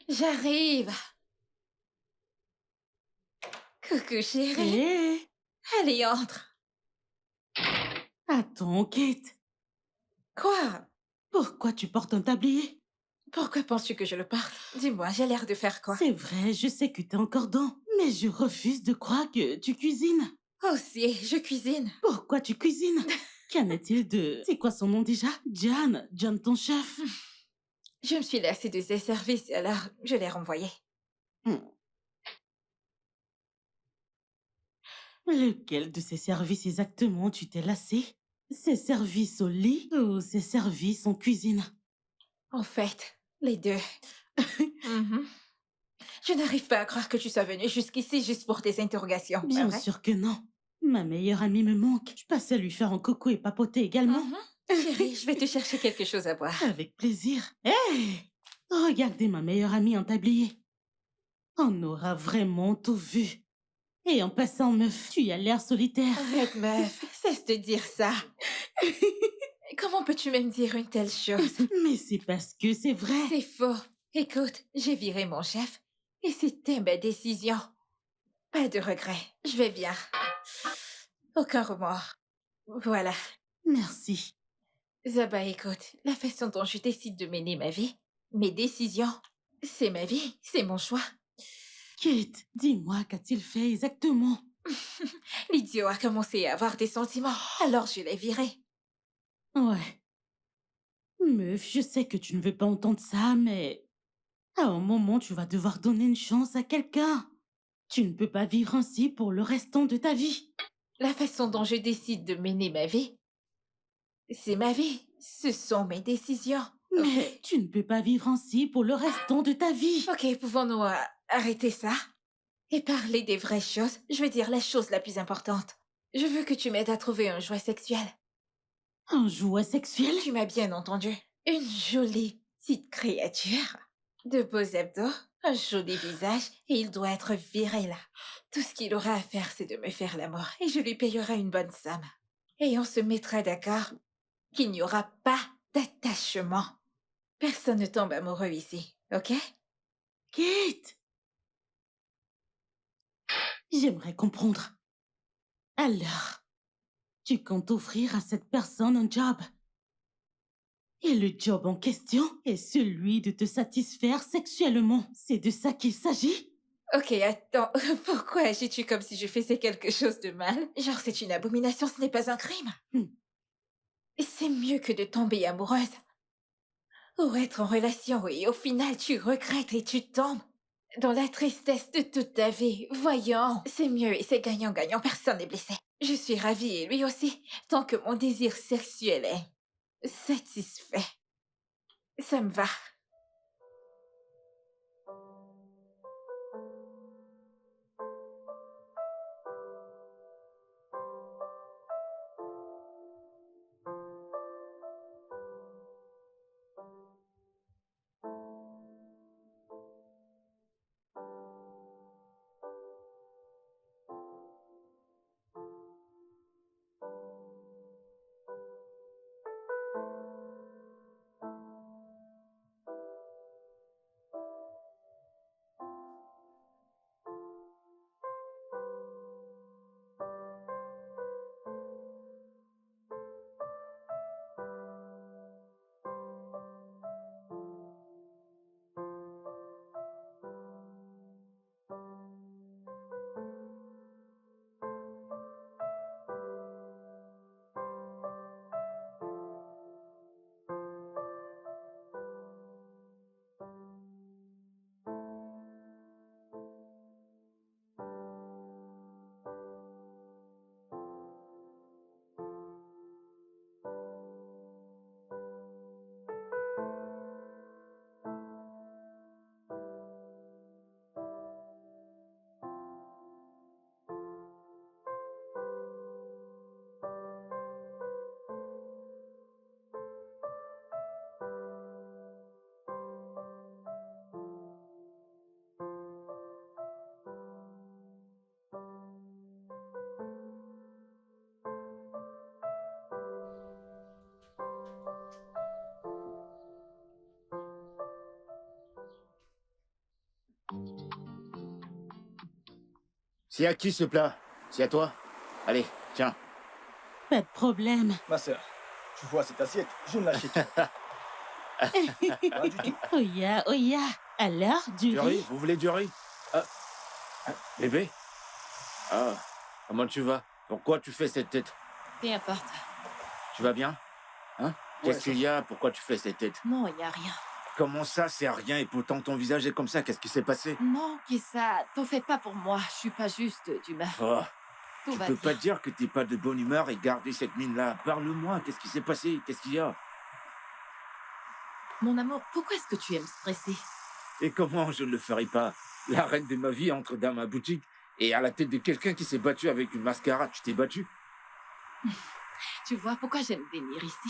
J'arrive. Coucou chérie. Hé! Allez, entre. Attends, Kate. Quoi? Pourquoi tu portes un tablier? Pourquoi penses-tu que je le porte? Dis-moi, j'ai l'air de faire quoi? C'est vrai, je sais que t'es encore dans, mais je refuse de croire que tu cuisines. Oh si, je cuisine. Pourquoi tu cuisines? Qu'en est-il de... C'est quoi son nom déjà? John ton chef. Je me suis lassée de ses services, alors je l'ai renvoyé. Hmm. Lequel de ces services exactement tu t'es lassé? Ces services au lit ou ces services en cuisine? En fait, les deux. Mhm. Je n'arrive pas à croire que tu sois venue jusqu'ici juste pour tes interrogations, pas Bien vrai? sûr que non. Ma meilleure amie me manque. Je passe à lui faire un coucou et papoter également. Mhm. Chérie, je vais te chercher quelque chose à boire. Avec plaisir. Hé! Regardez ma meilleure amie en tablier. On aura vraiment tout vu. Et en passant, meuf, tu as l'air solitaire. Arrête, meuf, cesse de dire ça. Comment peux-tu même dire une telle chose? Mais c'est parce que c'est vrai. C'est faux. Écoute, j'ai viré mon chef et c'était ma décision. Pas de regret. Je vais bien. Aucun remords. Voilà. Merci. Zaba, écoute, la façon dont je décide de mener ma vie, mes décisions, c'est ma vie, c'est mon choix. Kate, dis-moi, qu'a-t-il fait exactement? L'idiot a commencé à avoir des sentiments, alors je l'ai viré. Ouais. Meuf, je sais que tu ne veux pas entendre ça, mais... À un moment, tu vas devoir donner une chance à quelqu'un. Tu ne peux pas vivre ainsi pour le restant de ta vie. La façon dont je décide de mener ma vie, c'est ma vie. Ce sont mes décisions, ok? Mais tu ne peux pas vivre ainsi pour le restant de ta vie. Ok, pouvons-nous arrêter ça et parler des vraies choses? Je veux dire la chose la plus importante. Je veux que tu m'aides à trouver un jouet sexuel. Un jouet sexuel? Tu m'as bien entendu. Une jolie petite créature. De beaux abdos, un joli visage, et il doit être viré là. Tout ce qu'il aura à faire, c'est de me faire l'amour, et je lui payerai une bonne somme. Et on se mettra d'accord qu'il n'y aura pas d'attachement. Personne ne tombe amoureux ici, ok? Kate! J'aimerais comprendre. Alors, tu comptes offrir à cette personne un job. Et le job en question est celui de te satisfaire sexuellement. C'est de ça qu'il s'agit? Ok, attends, pourquoi agis-tu comme si je faisais quelque chose de mal? Genre, c'est une abomination, ce n'est pas un crime. Hmm. C'est mieux que de tomber amoureuse. Ou être en relation et au final tu regrettes et tu tombes dans la tristesse de toute ta vie. Voyons, c'est mieux et c'est gagnant-gagnant, personne n'est blessé. Je suis ravie et lui aussi, tant que mon désir sexuel est satisfait. Ça me va. C'est à qui ce plat? C'est à toi? Allez, tiens. Pas de problème. Ma sœur, tu vois cette assiette, je ne l'achète pas. Pas du tout. Oya, Oya. Alors, du Du riz? riz? Vous voulez du riz? Ah, bébé? Ah, comment tu vas? Pourquoi tu fais cette tête? Peu importe. Tu vas bien? Hein? Ouais, Qu'est-ce qu'il y a? Pourquoi tu fais cette tête? Non, il n'y a rien. Comment ça, c'est rien et pourtant ton visage est comme ça? Qu'est-ce qui s'est passé? Non, Kissa, t'en fais pas pour moi. Je suis pas juste d'humeur. Oh, Tout tu va peux bien. pas dire que t'es pas de bonne humeur et garder cette mine-là. Parle-moi, qu'est-ce qui s'est passé? Qu'est-ce qu'il y a? Mon amour, pourquoi est-ce que tu aimes stresser? Et comment je ne le ferai pas? La reine de ma vie entre dans ma boutique et à la tête de quelqu'un qui s'est battu avec une mascarade. Tu t'es battu? Tu vois pourquoi j'aime venir ici?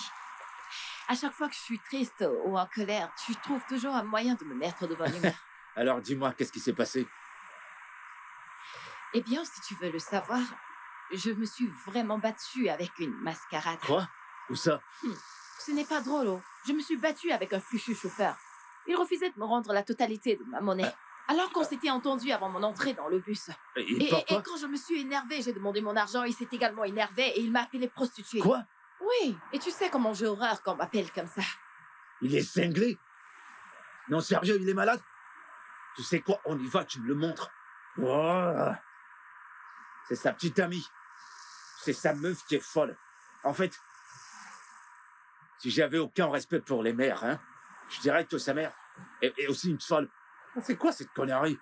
À chaque fois que je suis triste ou en colère, tu trouves toujours un moyen de me mettre de bonne humeur. Alors dis-moi, qu'est-ce qui s'est passé? Eh bien, si tu veux le savoir, je me suis vraiment battue avec une mascarade. Quoi? Où ça? Ce n'est pas drôle, oh. Je me suis battue avec un fichu chauffeur. Il refusait de me rendre la totalité de ma monnaie. Alors qu'on s'était entendu avant mon entrée dans le bus. Et Et pourquoi? quand je me suis énervée, j'ai demandé mon argent, il s'est également énervé et il m'a appelé prostituée. Quoi? Oui, et tu sais comment j'ai horreur quand on m'appelle comme ça. Il est cinglé? Non, sérieux, il est malade? Tu sais quoi? On y va, tu me le montres. Oh, c'est sa petite amie. C'est sa meuf qui est folle. En fait, si j'avais aucun respect pour les mères, hein, je dirais que sa mère est aussi une folle. C'est quoi cette connerie?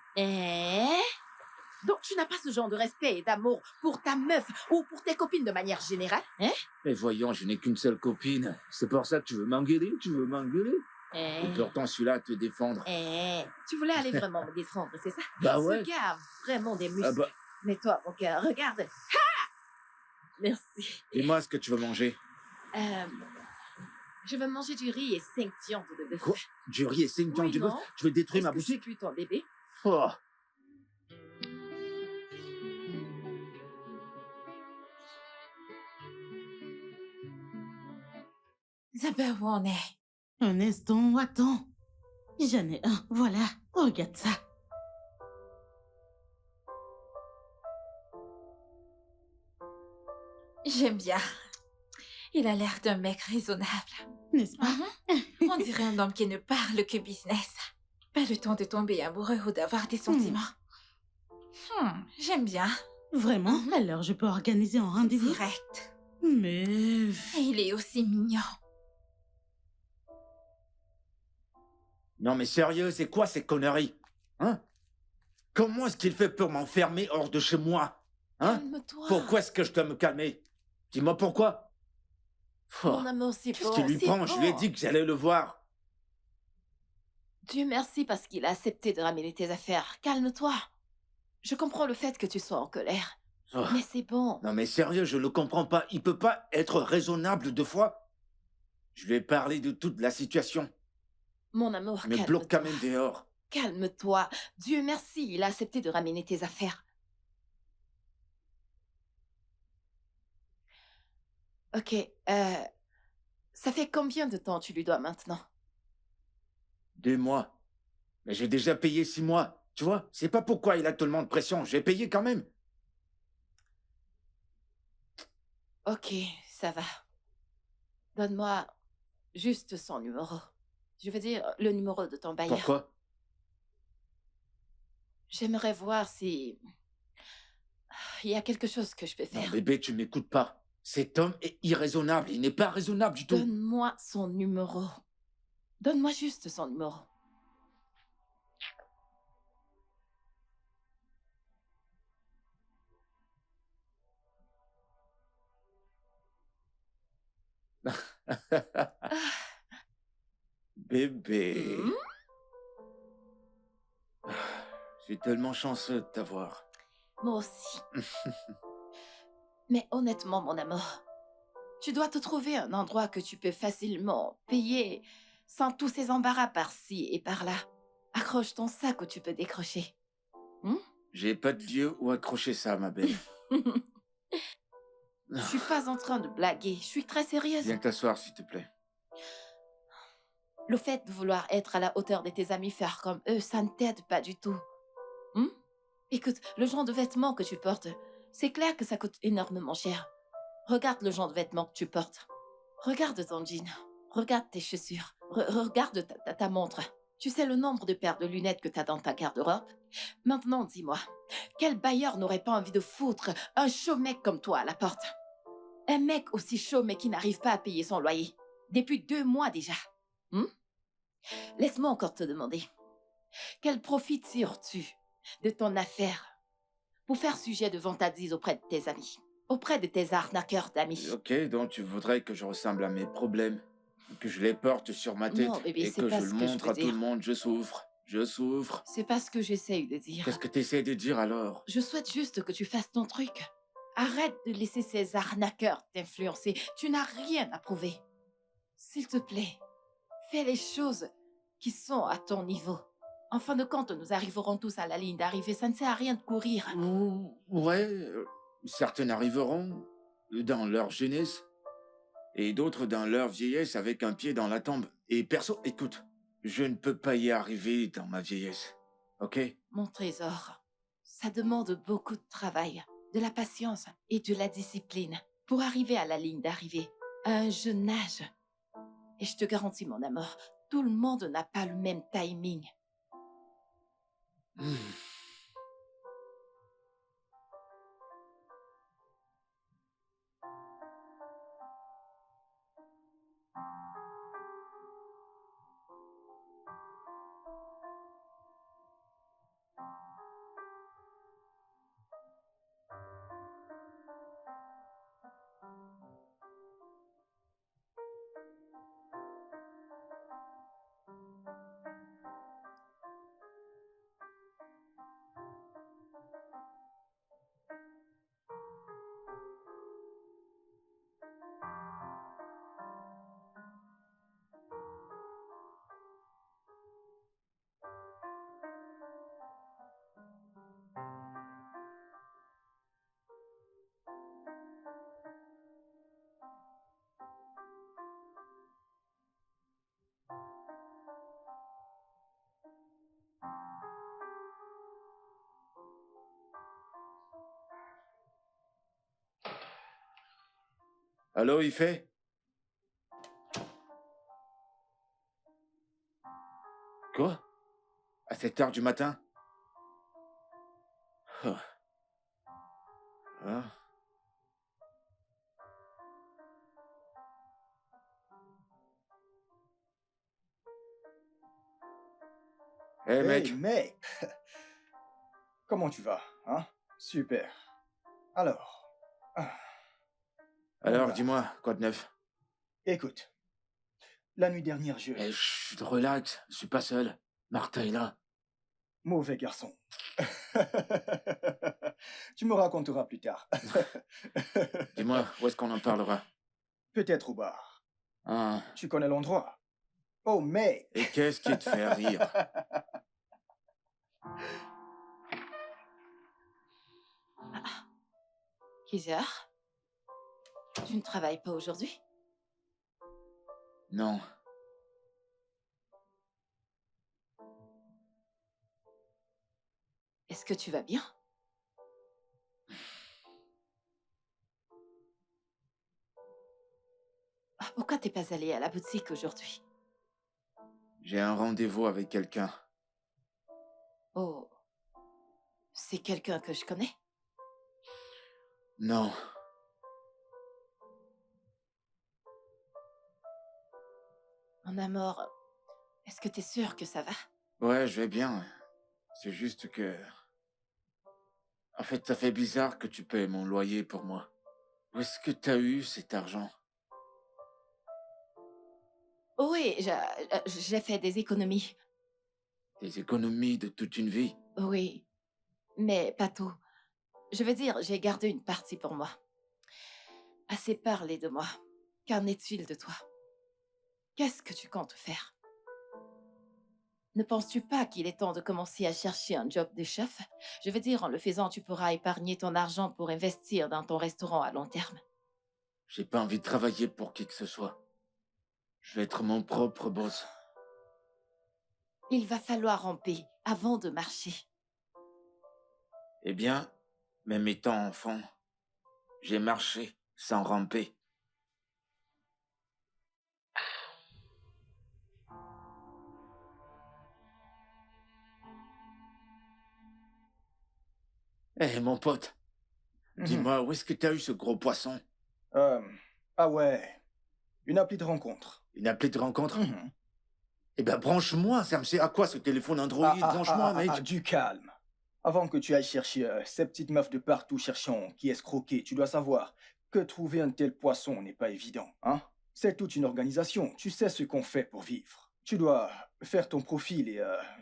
Donc tu n'as pas ce genre de respect et d'amour pour ta meuf ou pour tes copines de manière générale, hein? Mais voyons, je n'ai qu'une seule copine. C'est pour ça que tu veux m'engueuler? Tu veux m'engueuler? Et pourtant, celui-là te défendre. Tu voulais aller vraiment me défendre, c'est ça? Bah ouais. Ce gars a vraiment des muscles. Ah bah, Mais toi, mon cœur, regarde. Ha! Merci. dis-moi ce que tu veux manger. Je veux manger du riz et 5 viandes de bœuf. Quoi? Du riz et 5 viandes Oui, de bœuf? non? Tu veux détruire Est-ce ma que je suis boutique? plus ton bébé? Oh. Zabawane. Un instant, attends. J'en ai un, voilà. Regarde ça. J'aime bien. Il a l'air d'un mec raisonnable. N'est-ce pas? On dirait un homme qui ne parle que business. Pas le temps de tomber amoureux ou d'avoir des sentiments. J'aime bien. Vraiment? Alors je peux organiser un rendez-vous? Direct. Mais... Et il est aussi mignon. Non mais sérieux, c'est quoi ces conneries? Hein? Comment est-ce qu'il fait pour m'enfermer hors de chez moi? Hein? Calme-toi. Pourquoi est-ce que je dois me calmer? Dis-moi pourquoi? Oh, Mon amour, c'est qu'est-ce bon. qui lui c'est prend? Je lui ai bon. dit que j'allais le voir. Dieu merci parce qu'il a accepté de ramener tes affaires. Calme-toi. Je comprends le fait que tu sois en colère. Oh. Mais c'est bon. Non mais sérieux, je ne comprends pas. Il peut pas être raisonnable 2 fois. Je lui ai parlé de toute la situation. Mon amour, Il me bloque calme-toi. quand même dehors. Calme-toi. Dieu merci, il a accepté de ramener tes affaires. Ok, ça fait combien de temps tu lui dois maintenant? 2 mois. Mais j'ai déjà payé 6 mois. Tu vois, c'est pas pourquoi il a tellement de pression. J'ai payé quand même. Ok, ça va. Donne-moi juste son numéro. Je veux dire, le numéro de ton bailleur. Pourquoi? J'aimerais voir si... il y a quelque chose que je peux Non, faire. bébé, tu m'écoutes pas. Cet homme est irraisonnable. Il n'est pas raisonnable du tout. Donne-moi son numéro. Donne-moi juste son numéro. Bébé. Hmm? Je suis tellement chanceux de t'avoir. Moi aussi. Mais honnêtement, mon amour, tu dois te trouver un endroit que tu peux facilement payer sans tous ces embarras par-ci et par-là. Accroche ton sac où tu peux décrocher. J'ai pas de lieu où accrocher ça, ma belle. Je suis pas en train de blaguer, je suis très sérieuse. Viens t'asseoir, s'il te plaît. Le fait de vouloir être à la hauteur de tes amis, faire comme eux, ça ne t'aide pas du tout. Écoute, le genre de vêtements que tu portes, c'est clair que ça coûte énormément cher. Regarde le genre de vêtements que tu portes. Regarde ton jean. Regarde tes chaussures. Regarde ta montre. Tu sais le nombre de paires de lunettes que t'as dans ta garde-robe? Maintenant, dis-moi, quel bailleur n'aurait pas envie de foutre un chaud mec comme toi à la porte? Un mec aussi chaud mais qui n'arrive pas à payer son loyer. Depuis 2 mois déjà. Hmm? Laisse-moi encore te demander. Quel profit tires-tu de ton affaire pour faire sujet de vantardise auprès de tes amis? Auprès de tes arnaqueurs d'amis? Ok, donc tu voudrais que je ressemble à mes problèmes, que je les porte sur ma tête Non, bébé, et c'est que pas je ce le que je montre veux à tout le dire. monde, je souffre, je souffre. C'est pas ce que j'essaye de dire. Qu'est-ce que tu essaies de dire alors? Je souhaite juste que tu fasses ton truc. Arrête de laisser ces arnaqueurs t'influencer. Tu n'as rien à prouver. S'il te plaît, fais les choses qui sont à ton niveau. En fin de compte, nous arriverons tous à la ligne d'arrivée. Ça ne sert à rien de courir. Ouais, certains arriveront dans leur jeunesse et d'autres dans leur vieillesse avec un pied dans la tombe. Et perso, écoute, je ne peux pas y arriver dans ma vieillesse, ok? Mon trésor, ça demande beaucoup de travail, de la patience et de la discipline pour arriver à la ligne d'arrivée à un jeune âge. Et je te garantis, mon amour, tout le monde n'a pas le même timing. Allô, il fait? Quoi? À cette heure du matin? Ah. Ah. Hé Hey, mec, mec! Comment tu vas, hein? Super. Alors, ah, on alors va. dis-moi, quoi de neuf? Écoute, la nuit dernière, Eh, chut, relax, je suis pas seul. Martha est là. Mauvais garçon. Tu me raconteras plus tard. Dis-moi, où est-ce qu'on en parlera? Peut-être au bar. Ah, Tu connais l'endroit? Oh, mec! et qu'est-ce qui te fait rire? Kizer, tu ne travailles pas aujourd'hui? Non, Est-ce que tu vas bien? Pourquoi t'es pas allé à la boutique aujourd'hui? j'ai un rendez-vous avec quelqu'un. Oh, c'est quelqu'un que je connais? Non, Mon amour, est-ce que t'es sûr que ça va? ouais, je vais bien. C'est juste que... En fait, ça fait bizarre que tu payes mon loyer pour moi. Où est-ce que t'as eu cet argent? Oui, j'ai fait des économies. Des économies de toute une vie? Oui, mais pas tout. Je veux dire, j'ai gardé une partie pour moi. Assez parlé de moi. Qu'en est-il de toi? Qu'est-ce que tu comptes faire? Ne penses-tu pas qu'il est temps de commencer à chercher un job de chef? Je veux dire, en le faisant, tu pourras épargner ton argent pour investir dans ton restaurant à long terme. J'ai pas envie de travailler pour qui que ce soit. Je vais être mon propre boss. Il va falloir ramper avant de marcher. Eh bien, même étant enfant, j'ai marché sans ramper. Eh, mon pote, Mhm. dis-moi, où est-ce que t'as eu ce gros poisson? Euh, ah ouais, une appli de rencontre. Une appelée de rencontre? Mhm. Eh ben, branche-moi, ça me sert à quoi ce téléphone Android? Branche-moi, mec. Du calme. Avant que tu ailles chercher ces petites meufs de partout cherchant qui escroquer, tu dois savoir que trouver un tel poisson n'est pas évident, hein? C'est toute une organisation, tu sais ce qu'on fait pour vivre. Tu dois faire ton profil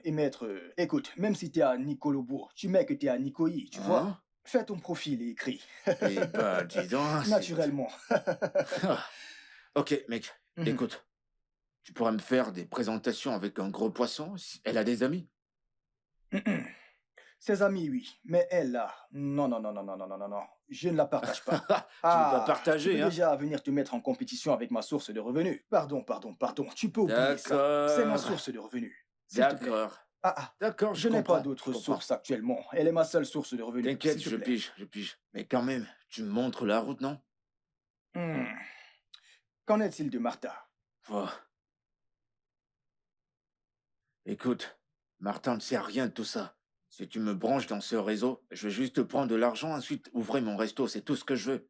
et mettre... écoute, même si t'es à Nicolobourg, tu mets que t'es à Nicoyi, tu vois? Hein? Fais ton profil et écris. Eh ben, dis donc, c'est... Naturellement. Ah. Ok, mec, Mhm. écoute. Tu pourrais me faire des présentations avec un gros poisson? Elle a des amis? Mhm. Ses amis, oui. Mais elle, là, non, non, non, non, non, non, non, non, non. Je ne la partage pas. Tu veux pas Ah, tu partager, peux hein? déjà venir te mettre en compétition avec ma source de revenus. Pardon, pardon, pardon. Tu peux oublier ça. C'est ma D'accord. source de revenus. S'il te plaît. D'accord. Ah, D'accord, je je n'ai pas comprends. d'autre Je comprends. source actuellement. Elle est ma seule source de revenus. T'inquiète, S'il te je plaît. pige, je pige. Mais quand même, tu me montres la route, non? Hmm. Qu'en est-il de Martha? Oh. Écoute, Martin ne sait rien de tout ça. Si tu me branches dans ce réseau, je vais juste prendre de l'argent, ensuite ouvrir mon resto, c'est tout ce que je veux.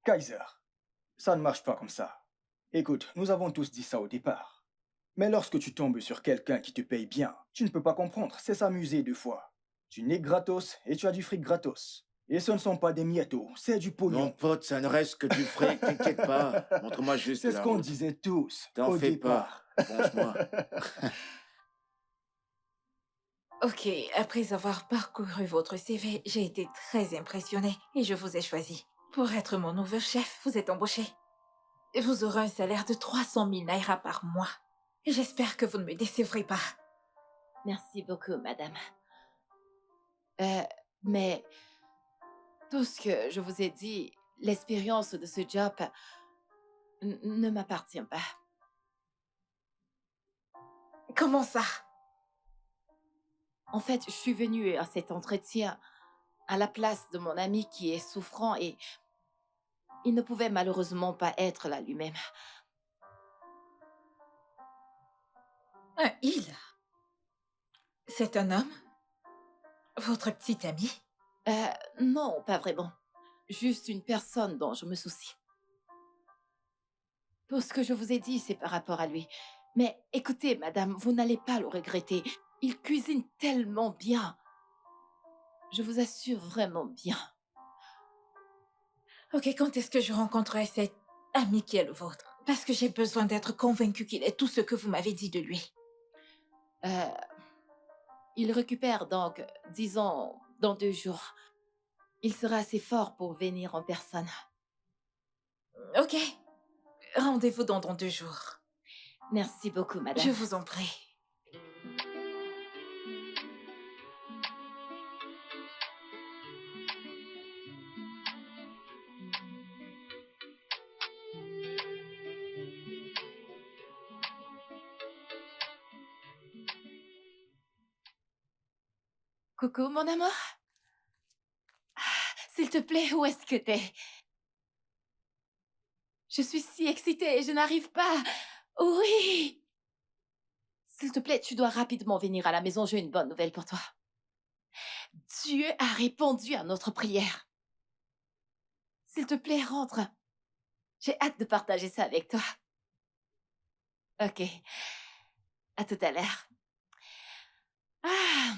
Kaiser, ça ne marche pas comme ça. Écoute, nous avons tous dit ça au départ. Mais lorsque tu tombes sur quelqu'un qui te paye bien, tu ne peux pas comprendre, c'est s'amuser deux fois. Tu n'es gratos et tu as du fric gratos. Et ce ne sont pas des miettos, c'est du Mon pognon. pote, ça ne reste que du fric, t'inquiète pas. Montre-moi juste C'est ce la qu'on route. disait tous T'en au fais départ. pas, branche-moi. Ok, après avoir parcouru votre CV, j'ai été très impressionnée et je vous ai choisi. Pour être mon nouveau chef, vous êtes embauché. Vous aurez un salaire de 300 000 naira par mois. J'espère que vous ne me décevrez pas. Merci beaucoup, madame. Mais tout ce que je vous ai dit, l'expérience de ce job ne m'appartient pas. Comment ça? En fait, je suis venue à cet entretien à la place de mon ami qui est souffrant et il ne pouvait malheureusement pas être là lui-même. Un il? C'est un homme? Votre petit ami? Non, pas vraiment. Juste une personne dont je me soucie. Tout ce que je vous ai dit, c'est par rapport à lui. Mais écoutez, madame, vous n'allez pas le regretter. Il cuisine tellement bien. Je vous assure vraiment bien. Ok, quand est-ce que je rencontrerai cet ami qui est le vôtre? Parce que j'ai besoin d'être convaincue qu'il est tout ce que vous m'avez dit de lui. Il récupère donc, disons, dans 2 jours. Il sera assez fort pour venir en personne. Ok, rendez-vous dans 2 jours. Merci beaucoup, madame. Je vous en prie. Coucou, mon amour. S'il te plaît, où est-ce que t'es? Je suis si excitée, je n'arrive pas. Oui! S'il te plaît, tu dois rapidement venir à la maison, j'ai une bonne nouvelle pour toi. Dieu a répondu à notre prière. S'il te plaît, rentre. J'ai hâte de partager ça avec toi. Ok. À tout à l'heure. Ah!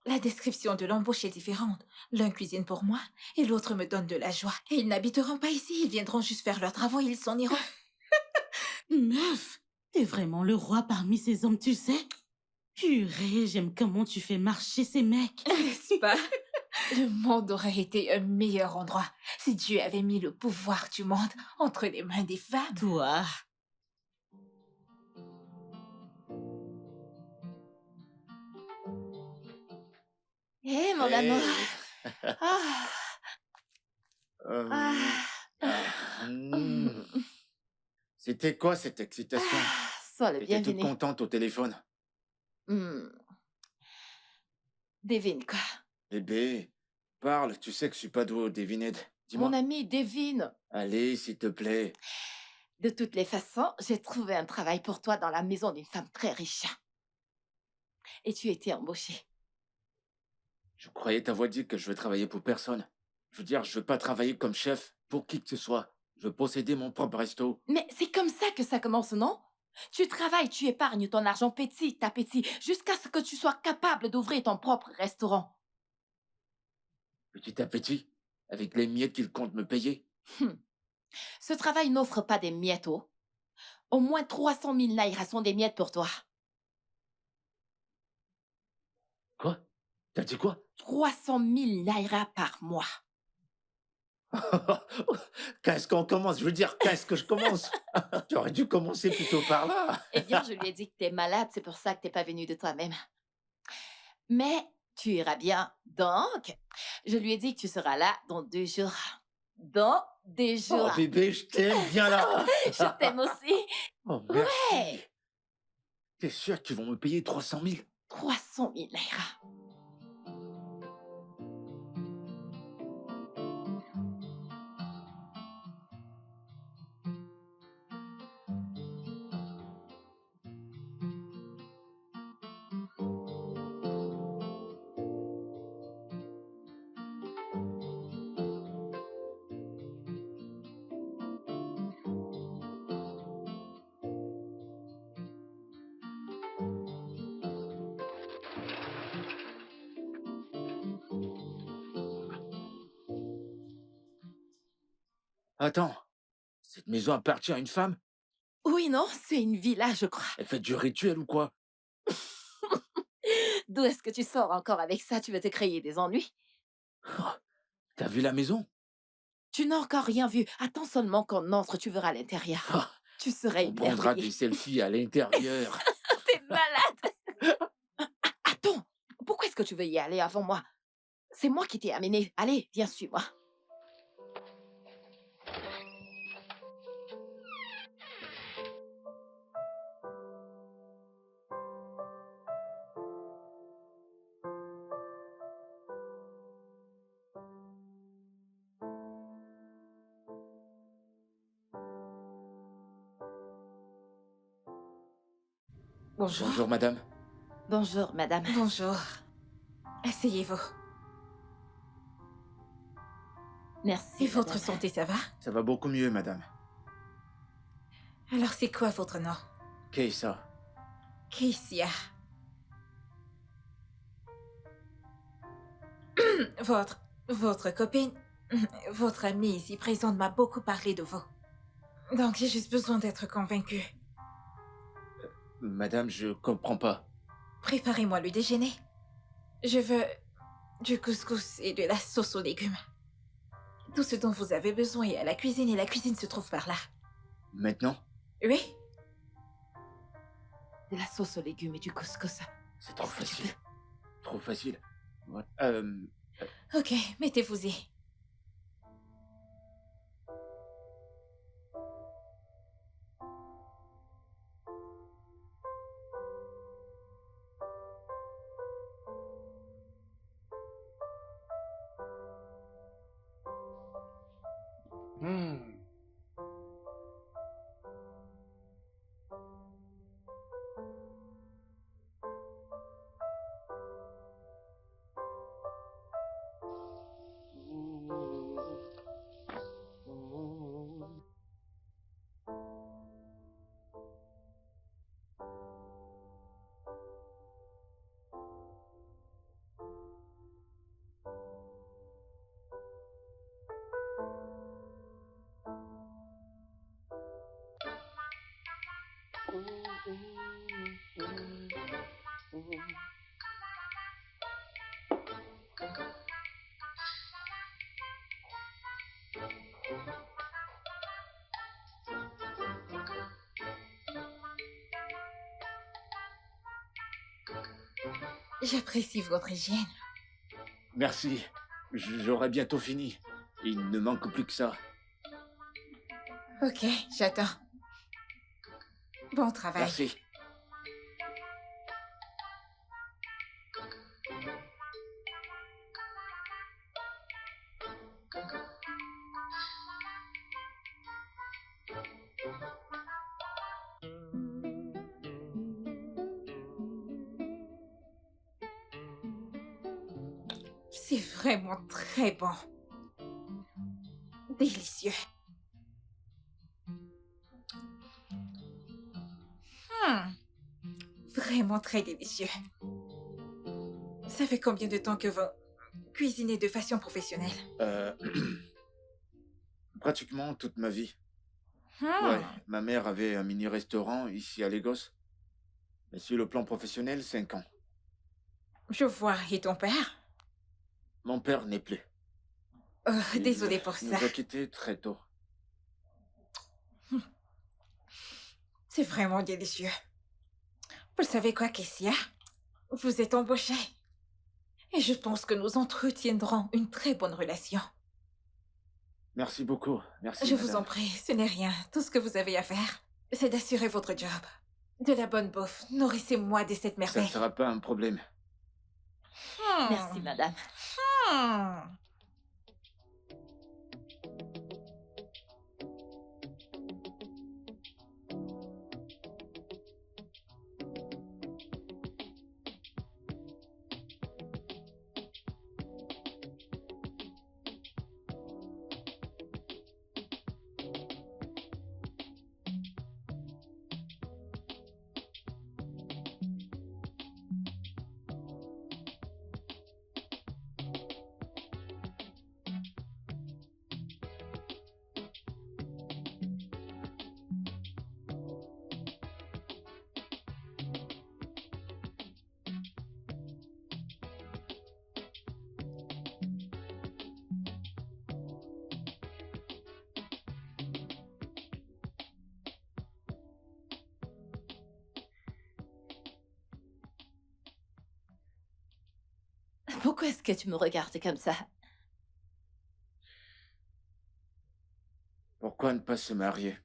La description de l'embauche est différente. L'un cuisine pour moi et l'autre me donne de la joie. Et ils n'habiteront pas ici, ils viendront juste faire leurs travaux et ils s'en iront. Meuf, t'es vraiment le roi parmi ces hommes, tu sais? Purée, j'aime comment tu fais marcher ces mecs. N'est-ce pas? Le monde aurait été un meilleur endroit si Dieu avait mis le pouvoir du monde entre les mains des femmes. Toi, Hé, mon amour. Hey. Ah, ah, Hmm. C'était quoi cette excitation? sois le T'étais toute bienvenu. contente au téléphone. Hmm. Devine quoi? Bébé, parle, tu sais que je suis pas doué au devinette. Mon Dis-moi. ami, devine. Allez, s'il te plaît. De toutes les façons, j'ai trouvé un travail pour toi dans la maison d'une femme très riche. Et tu étais embauché. Je croyais t'avoir dit que je veux travailler pour personne. Je veux dire, je veux pas travailler comme chef pour qui que ce soit. Je veux posséder mon propre resto. Mais c'est comme ça que ça commence, non? Tu travailles, tu épargnes ton argent petit à petit, jusqu'à ce que tu sois capable d'ouvrir ton propre restaurant. Petit à petit, avec les miettes qu'il compte me payer. Hum. Ce travail n'offre pas des miettes, oh. Au moins 300 000 naira sont des miettes pour toi. Quoi? T'as dit quoi? 300 000 naira par mois. Qu'est-ce qu'on commence? Je veux dire, qu'est-ce que je commence? Tu aurais dû commencer plutôt par là. Eh bien, je lui ai dit que t'es malade, c'est pour ça que t'es pas venu de toi-même. Mais tu iras bien. Donc, je lui ai dit que tu seras là dans 2 jours. Dans 2 Oh jours. bébé, je t'aime, viens là. Je t'aime aussi. Oh merci. Ouais. T'es sûr qu'ils vont me payer 300 000? 300 000 naira. Attends, cette maison appartient à une femme? Oui, non, c'est une villa, je crois. Elle fait du rituel ou quoi? D'où est-ce que tu sors encore avec ça? Tu veux te créer des ennuis? Oh, t'as vu la maison? Tu n'as encore rien vu. Attends seulement qu'on entre, tu verras l'intérieur. Ah, Tu serais on prendra émerveillé. des selfies à l'intérieur. T'es malade. Attends, pourquoi est-ce que tu veux y aller avant moi? C'est moi qui t'ai amené. Allez, viens, suis-moi. Bonjour. Bonjour madame. Bonjour, madame. Bonjour. Asseyez-vous. Merci. Et votre madame. santé, ça va? Ça va beaucoup mieux madame. Alors, c'est quoi votre nom? Keissa. Keissia. Votre copine, votre amie ici présente m'a beaucoup parlé de vous. Donc, j'ai juste besoin d'être convaincue. Madame, je comprends pas. Préparez-moi le déjeuner. Je veux du couscous et de la sauce aux légumes. Tout ce dont vous avez besoin est à la cuisine et la cuisine se trouve par là. Maintenant? Oui? De la sauce aux légumes et du couscous. C'est trop Est-ce que tu facile. Trop facile. Ouais. Ok, mettez-vous-y. J'apprécie votre hygiène. Merci. J'aurai bientôt fini. Il ne manque plus que ça. Ok, j'attends. Bon travail. Merci. C'est vraiment très bon. Délicieux. Hmm, Vraiment très délicieux. Ça fait combien de temps que vous cuisinez de façon professionnelle? Euh, Pratiquement toute ma vie. Hmm, Ouais, ma mère avait un mini-restaurant ici à Lagos. Mais sur le plan professionnel, 5 ans. Je vois. Et ton père? Mon père n'est plus. Oh, Il désolée pour ça. nous a quittés très tôt. C'est vraiment délicieux. Vous savez quoi, Kessia? Vous êtes embauchée. Et je pense que nous entretiendrons une très bonne relation. Merci beaucoup. Merci, Je vous madame. en prie, ce n'est rien. Tout ce que vous avez à faire, c'est d'assurer votre job. De la bonne bouffe. Nourrissez-moi de cette Ça merveille. ne sera pas un problème. Merci, madame. Hmm. Pourquoi est-ce que tu me regardes comme ça? Pourquoi ne pas se marier?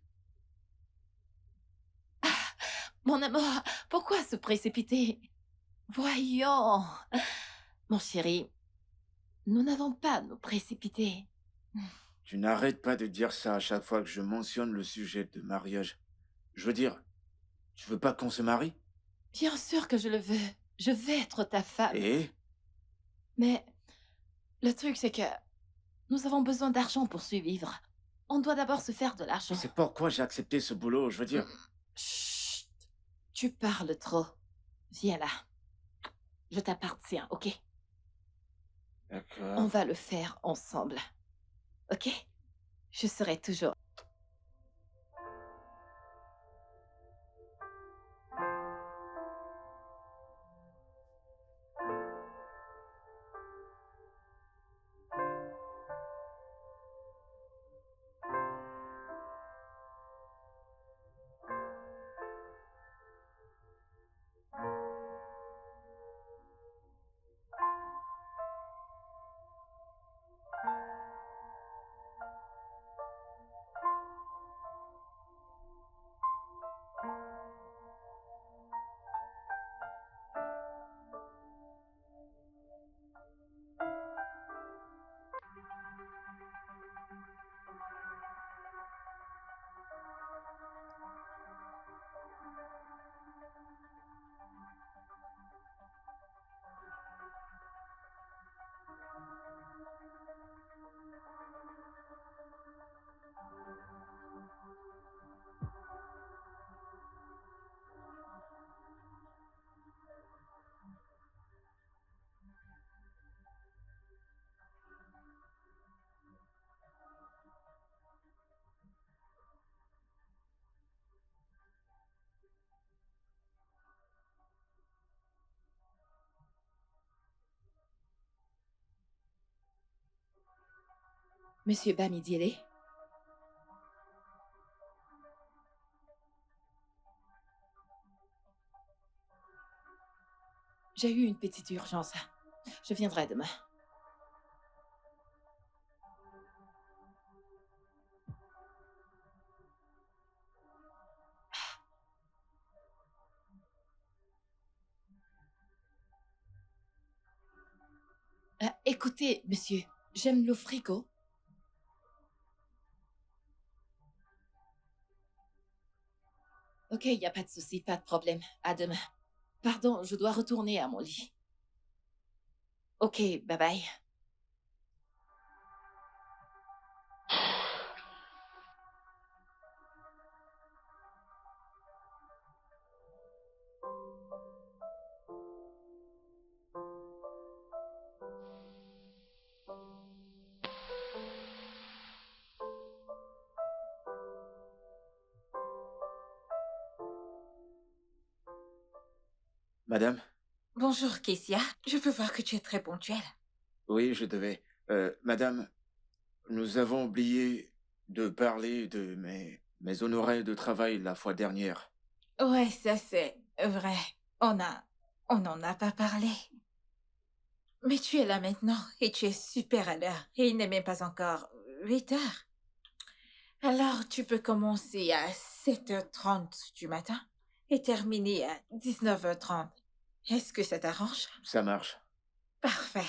Mon amour, pourquoi se précipiter? Voyons. Mon chéri, nous n'avons pas à nous précipiter. Tu n'arrêtes pas de dire ça à chaque fois que je mentionne le sujet de mariage. Je veux dire, tu veux pas qu'on se marie? Bien sûr que je le veux. Je vais être ta femme. Et Mais le truc, c'est que nous avons besoin d'argent pour survivre. On doit d'abord se faire de l'argent. c'est pourquoi j'ai accepté ce boulot, je veux dire. Chut. Tu parles trop. Viens là. Je t'appartiens, ok? On D'accord. va le faire ensemble. Ok? Je serai toujours... Monsieur Bamidiele? J'ai eu une petite urgence. Je viendrai demain. Écoutez, monsieur, j'aime le frigo. Ok, y a pas de souci, pas de problème. À demain. Pardon, je dois retourner à mon lit. Ok, bye bye. Madame? Bonjour, Kessia. Je peux voir que tu es très ponctuelle. Oui, je devais. Madame, nous avons oublié de parler de mes honoraires de travail la fois dernière. Ouais, ça c'est vrai. On n'en a pas parlé. Mais tu es là maintenant et tu es super à l'heure. Et il n'est même pas encore 8 heures. Alors tu peux commencer à 7h30 du matin et terminer à 19h30. Est-ce que ça t'arrange? Ça marche. Parfait.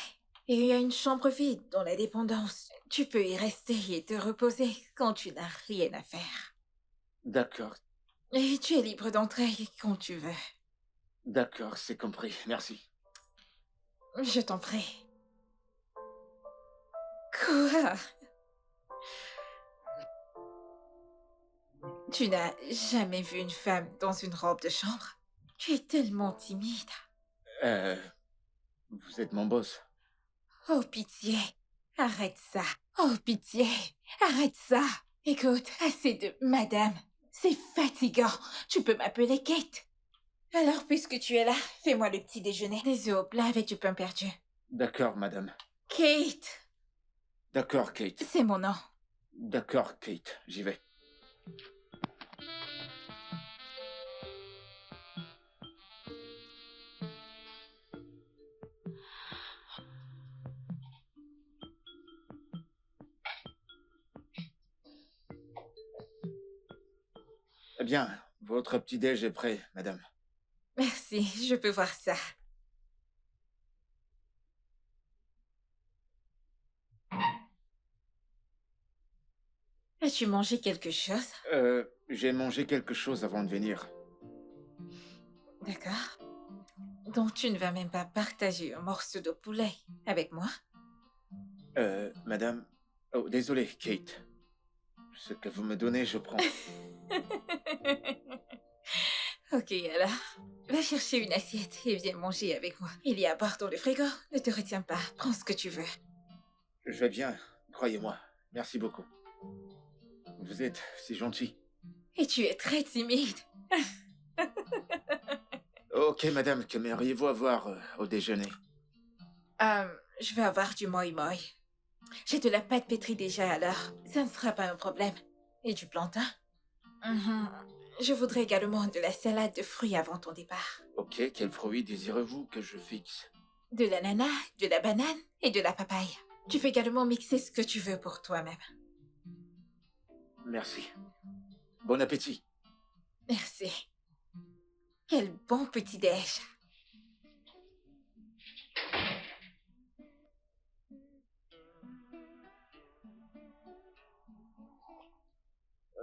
Et il y a une chambre vide dans la dépendance. Tu peux y rester et te reposer quand tu n'as rien à faire. D'accord, Et tu es libre d'entrer quand tu veux. d'accord, c'est compris. Merci. Je t'en prie. Quoi? Tu n'as jamais vu une femme dans une robe de chambre? Tu es tellement timide. Euh, vous êtes mon boss. Oh, pitié. Arrête ça. Oh, pitié. Arrête ça. Écoute, assez de madame. C'est fatigant. Tu peux m'appeler Kate. Alors, puisque tu es là, fais-moi le petit déjeuner. Des œufs au plat avec du pain perdu. D'accord, madame. Kate, D'accord, Kate. c'est mon nom. D'accord, Kate. J'y vais. Eh bien, votre petit-déj est prêt, madame. Merci, je peux voir ça. As-tu mangé quelque chose? J'ai mangé quelque chose avant de venir. D'accord. Donc tu ne vas même pas partager un morceau de poulet avec moi? Madame... Oh, désolé, Kate. Ce que vous me donnez, je prends. Ok, alors, va chercher une assiette et viens manger avec moi. Il y a à boire dans le frigo. Ne te retiens pas, prends ce que tu veux. Je vais bien, croyez-moi. Merci beaucoup. Vous êtes si gentil. Et tu es très timide. Ok, madame, qu'aimeriez-vous avoir au déjeuner? Je vais avoir du moi moi. J'ai de la pâte pétrie déjà alors. Ça ne sera pas un problème. Et du plantain? Mhm. Je voudrais également de la salade de fruits avant ton départ. Ok, quel fruit désirez-vous que je fixe? De l'ananas, de la banane et de la papaye. Tu peux également mixer ce que tu veux pour toi-même. Merci. Bon appétit. Merci. Quel bon petit-déj.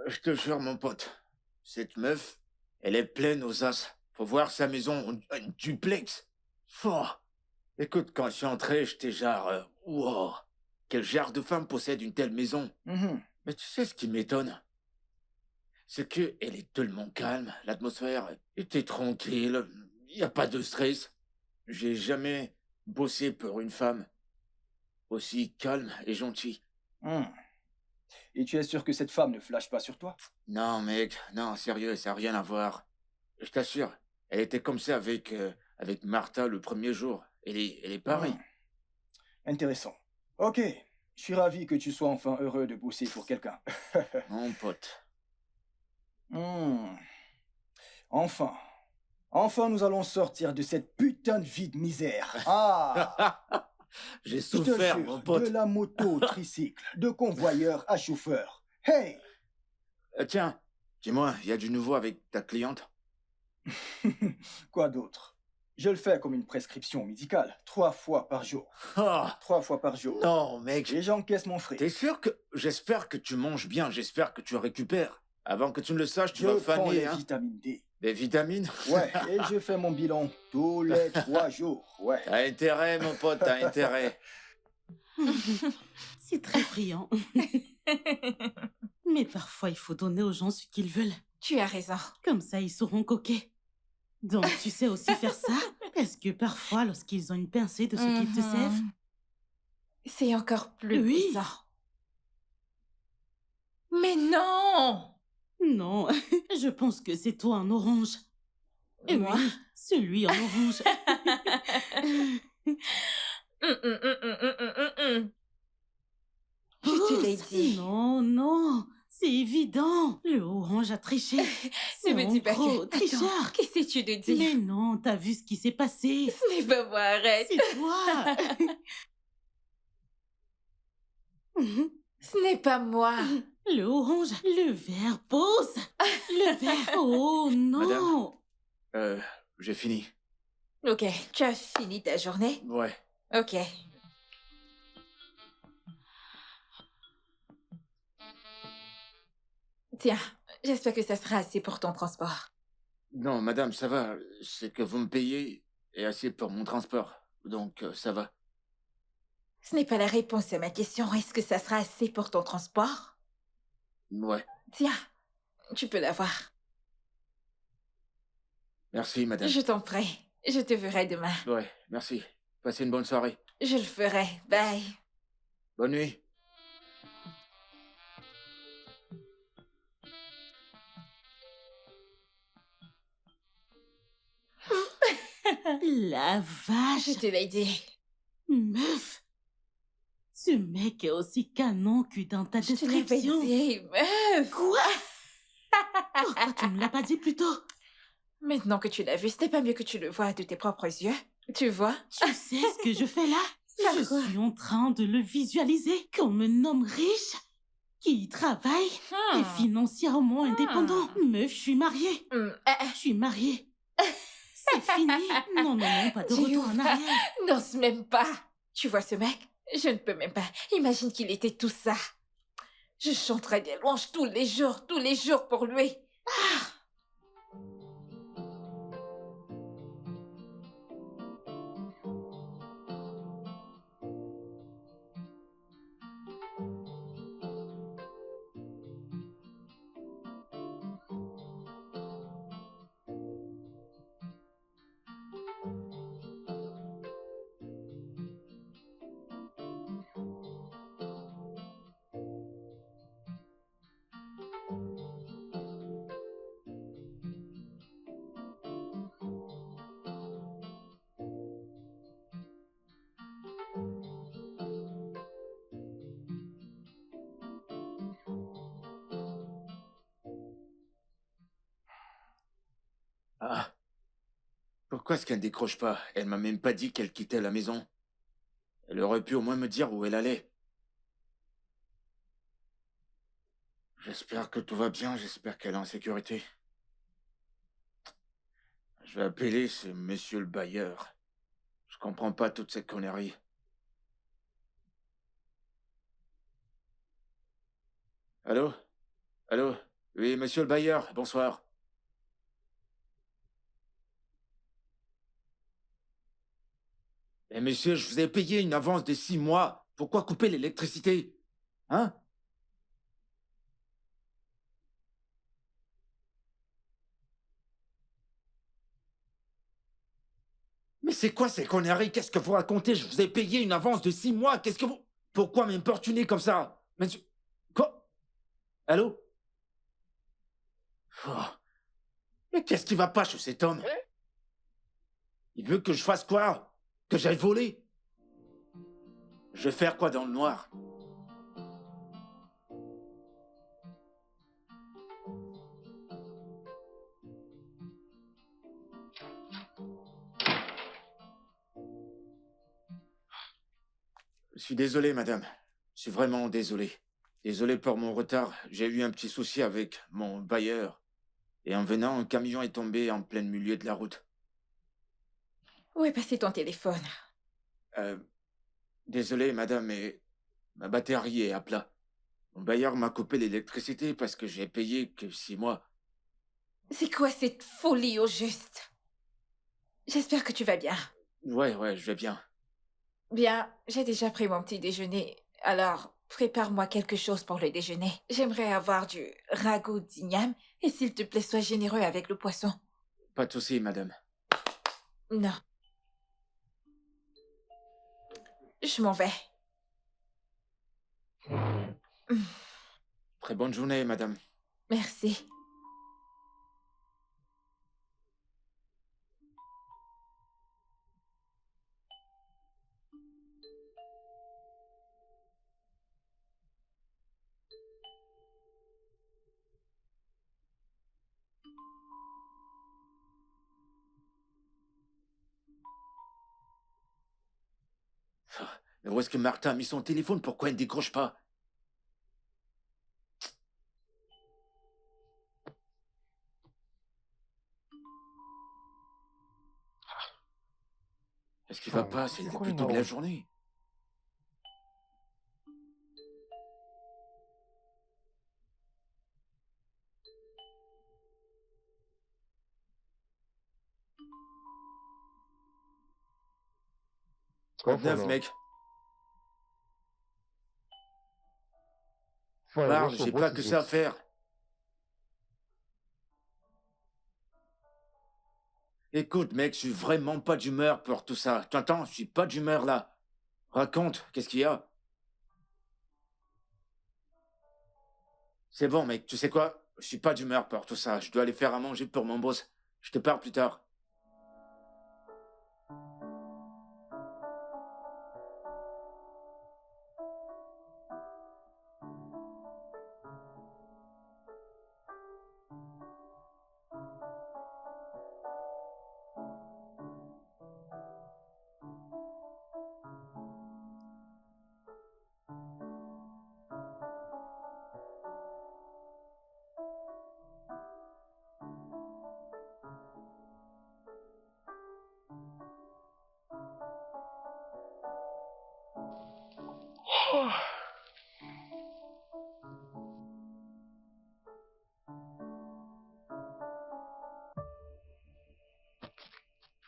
Je te jure, mon pote, cette meuf, elle est pleine aux as. Faut voir sa maison en duplex. Oh. Écoute, quand je suis entré, j'étais genre... wow. Quel genre de femme possède une telle maison? Mhm. Mais tu sais ce qui m'étonne? C'est que elle est tellement calme, l'atmosphère était tranquille, il n'y a pas de stress. J'ai jamais bossé pour une femme aussi calme et gentille. Hmm. Et tu es sûr que cette femme ne flash pas sur toi? Non, mec, non, sérieux, ça n'a rien à voir. Je t'assure, elle était comme ça avec Martha le premier jour. Elle est pareille. Intéressant. Ok, je suis ravi que tu sois enfin heureux de bosser pour quelqu'un. Mon pote. Hmm. Enfin. Enfin, nous allons sortir de cette putain de vie de misère. Ah! J'ai Je te souffert, jure, mon de pote. la moto au tricycle, de convoyeur à chauffeur. Hey! Tiens, dis-moi, il y a du nouveau avec ta cliente? Quoi d'autre? Je le fais comme une prescription médicale, 3 fois par jour. Oh, 3 fois par jour. non, mec. Et j'encaisse mon frais. T'es sûr que... J'espère que tu manges bien, j'espère que tu récupères. Avant que tu ne le saches, tu Je vas prends faner, les hein. vitamines D. Des vitamines? Ouais, et je fais mon bilan tous les 3 jours. Ouais. T'as intérêt, mon pote, t'as intérêt. C'est très brillant. Mais parfois, il faut donner aux gens ce qu'ils veulent. Tu as raison. Comme ça, ils sauront coquer. Donc, tu sais aussi faire ça? Est-ce que parfois, lorsqu'ils ont une pincée de ce qu'ils te Mhm. servent, C'est encore plus Oui. puissant. Mais non! non, je pense que c'est toi en orange. Moi? Oui, celui en orange. Je te l'ai Pousse. dit. Non, non, c'est évident. Le orange a triché. Ne C'est me un dis pas gros que... tricheur. Attends, qu'essaies-tu de dire? Mais non, t'as vu ce qui s'est passé. Ce n'est pas moi, arrête. C'est toi. Ce n'est pas moi. Le orange, le vert, pose. Le vert. Oh non. J'ai fini. Ok, tu as fini ta journée? Ouais. Ok. Tiens, j'espère que ça sera assez pour ton transport. Non, madame, ça va. C'est que vous me payez et assez pour mon transport. Donc, ça va. Ce n'est pas la réponse à ma question. Est-ce que ça sera assez pour ton transport? Ouais. Tiens, tu peux l'avoir. Merci, madame. Je t'en prie. Je te verrai demain. Ouais, merci. Passez une bonne soirée. Je le ferai. Bye. Bonne nuit. La vache. Je te l'ai dit. Meuf. Ce mec est aussi canon que dans ta Je te l'avais description. dit, meuf. Quoi? Pourquoi tu me l'as pas dit plus tôt? Maintenant que tu l'as vu, c'était pas mieux que tu le vois de tes propres yeux. Tu vois? Tu sais ce que je fais là? Faire Je quoi? suis en train de le visualiser comme un homme riche qui travaille et financièrement indépendant. Meuf, je suis mariée. Je suis mariée. C'est fini. Non, non, non, pas de Tu retour en ouvres. arrière. N'ose même pas. Tu vois ce mec? Je ne peux même pas. Imagine qu'il était tout ça. Je chanterais des louanges tous les jours pour lui. Ah. Pourquoi est-ce qu'elle ne décroche pas? Elle m'a même pas dit qu'elle quittait la maison. Elle aurait pu au moins me dire où elle allait. J'espère que tout va bien, j'espère qu'elle est en sécurité. Je vais appeler ce monsieur le bailleur. Je comprends pas toute cette connerie. Allô? Allô? Oui, monsieur le bailleur, bonsoir. Eh monsieur, je vous ai payé une avance de 6 mois. Pourquoi couper l'électricité? Hein? Mais c'est quoi ces conneries? Qu'est-ce que vous racontez? Je vous ai payé une avance de 6 mois. Qu'est-ce que vous... Pourquoi m'importuner comme ça? Monsieur... Quoi? Allô? Oh. Mais qu'est-ce qui va pas chez cet homme? Il veut que je fasse quoi? Que j'aille voler? Je vais faire quoi dans le noir? Je suis désolé, madame. Je suis vraiment désolé. Désolé pour mon retard. J'ai eu un petit souci avec mon bailleur. Et en venant, un camion est tombé en plein milieu de la route. Où est passé ton téléphone? Euh, Désolé, madame, mais ma batterie est à plat. Mon bailleur m'a coupé l'électricité parce que j'ai payé que 6 mois. C'est quoi cette folie au juste? J'espère que tu vas bien. Ouais, je vais bien. Bien, j'ai déjà pris mon petit déjeuner. Alors, prépare-moi quelque chose pour le déjeuner. J'aimerais avoir du ragoût d'igname et s'il te plaît, sois généreux avec le poisson. Pas de souci, madame. Non, je m'en vais. Très bonne journée, madame. Merci. Mais où est-ce que Martha a mis son téléphone? Pourquoi elle ne décroche pas? Est-ce qu'il va pas? C'est C'est quoi le plutôt de la numéro? journée. C'est quoi Quoi le de neuf, problème? mec? Ouais, Parle, what's j'ai up? pas What que is ça à it? faire. Écoute, mec, je suis vraiment pas d'humeur pour tout ça. T'entends? Je suis pas d'humeur là. Raconte, qu'est-ce qu'il y a? C'est bon, mec, tu sais quoi? Je suis pas d'humeur pour tout ça. Je dois aller faire à manger pour mon boss. Je te parle plus tard.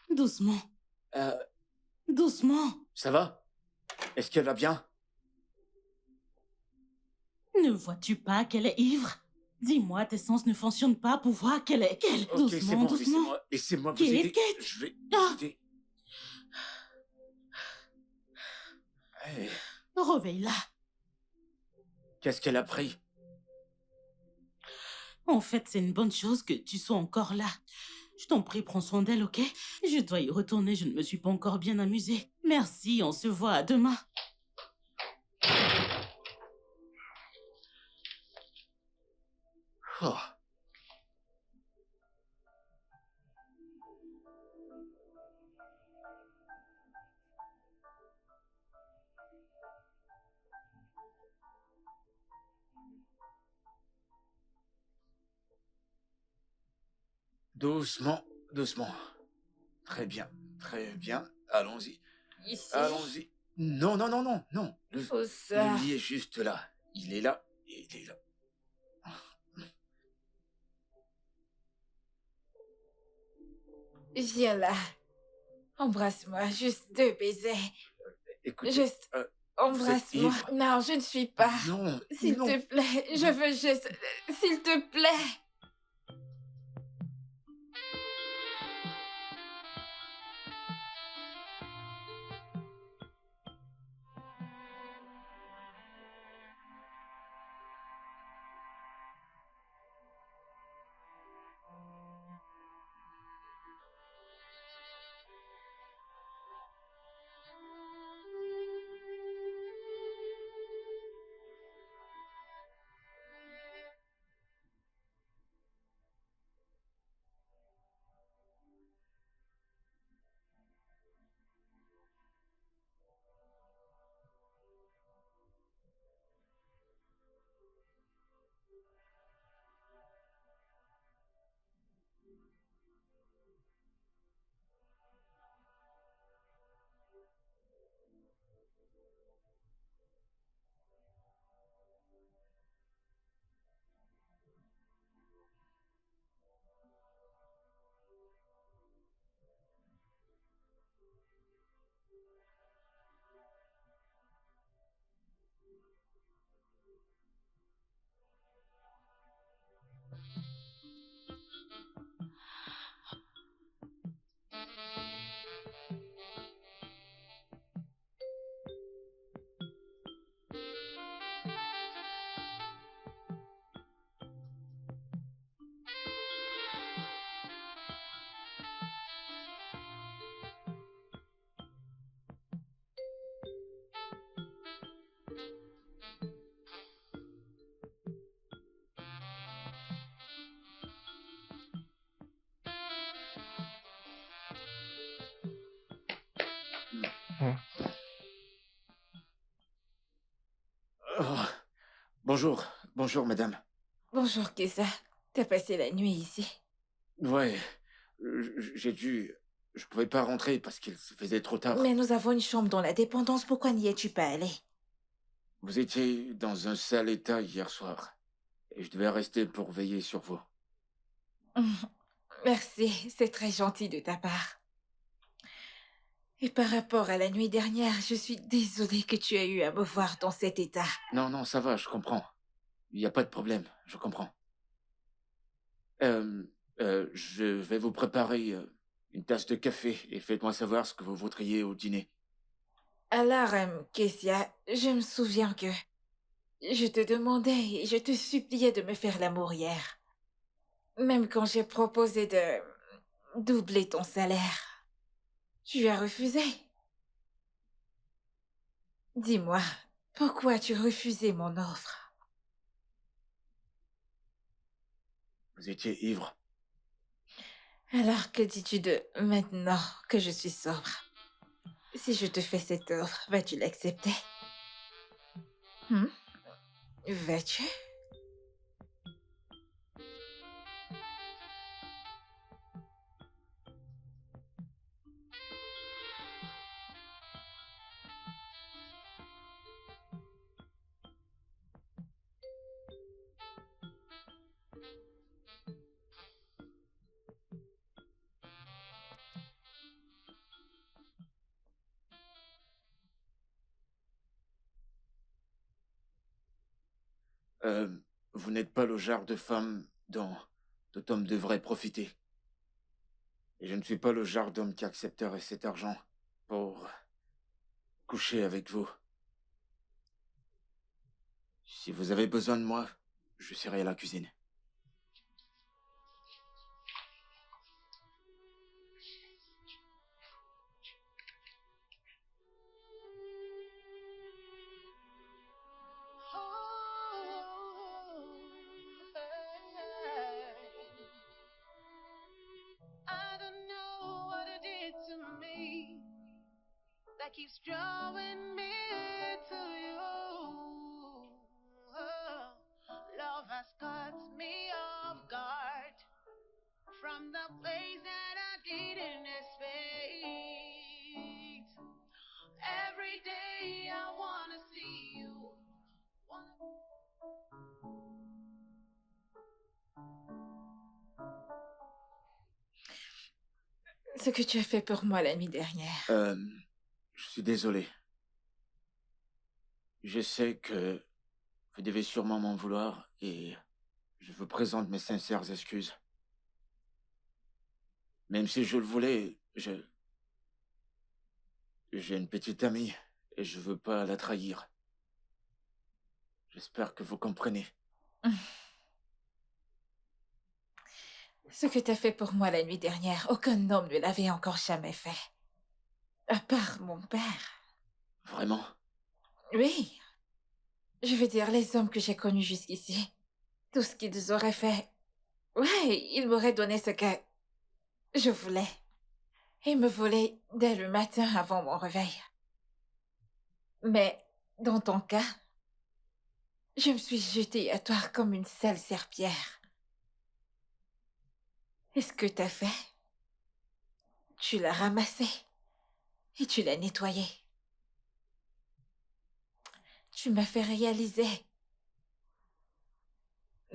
Doucement, Euh, doucement. Ça va? Est-ce qu'elle va bien? Ne vois-tu pas qu'elle est ivre? Dis-moi, tes sens ne fonctionnent pas pour voir qu'elle est... Ok, c'est Doucement, bon, doucement. laissez-moi vous Kate, aider. Kate. Je vais Ah, vous aider. Hey, réveille-la. qu'est-ce qu'elle a pris? En fait, c'est une bonne chose que tu sois encore là. Je t'en prie, prends soin d'elle, ok? Je dois y retourner, je ne me suis pas encore bien amusée. Merci, on se voit à demain. Oh. Doucement, doucement. Très bien, très bien. Allons-y, Ici. allons-y. Non. Où Le ça? lit est juste là. Il est là, il est là. Viens là. Embrasse-moi, juste 2 baisers. Écoutez, Juste vous êtes embrasse-moi. ivre. Non, je ne suis pas. Non, S'il non. te plaît, je veux juste... S'il te plaît. Bonjour, bonjour, madame. Bonjour, Kessa. T'as passé la nuit ici? Ouais, j'ai dû... Je pouvais pas rentrer parce qu'il se faisait trop tard. Mais nous avons une chambre dans la dépendance, pourquoi n'y es-tu pas allé? Vous étiez dans un sale état hier soir. Et je devais rester pour veiller sur vous. Merci, c'est très gentil de ta part. Et par rapport à la nuit dernière, je suis désolée que tu aies eu à me voir dans cet état. Non, non, ça va, je comprends. Il n'y a pas de problème, je comprends. Je vais vous préparer une tasse de café et faites-moi savoir ce que vous voudriez au dîner. Alors, Kessia, je me souviens que je te demandais et je te suppliais de me faire l'amour hier. Même quand j'ai proposé de doubler ton salaire, tu as refusé. Dis-moi, pourquoi as-tu refusé mon offre? Vous étiez ivre. Alors que dis-tu de maintenant que je suis sobre? Si je te fais cette offre, vas-tu l'accepter? Hmm? Vas-tu? Euh, vous n'êtes pas le genre de femme dont tout homme devrait profiter. Et je ne suis pas le genre d'homme qui accepterait cet argent pour coucher avec vous. Si vous avez besoin de moi, je serai à la cuisine. I don't know what it did to me that keeps drawing me to you. Oh, love has caught me off guard from the place that I didn't expect. Every day I wanna see you. Ce que tu as fait pour moi la nuit dernière. Je suis désolé. Je sais que vous devez sûrement m'en vouloir et je vous présente mes sincères excuses. Même si je le voulais, j'ai une petite amie et je veux pas la trahir. J'espère que vous comprenez. Ce que t'as fait pour moi la nuit dernière, aucun homme ne l'avait encore jamais fait. À part mon père. Vraiment? Oui. Je veux dire, les hommes que j'ai connus jusqu'ici. Tout ce qu'ils auraient fait. Ouais, ils m'auraient donné ce que je voulais. Ils me volaient dès le matin avant mon réveil. Mais, dans ton cas, je me suis jetée à toi comme une sale serpillère. Et ce que t'as fait, tu l'as ramassé et tu l'as nettoyé. Tu m'as fait réaliser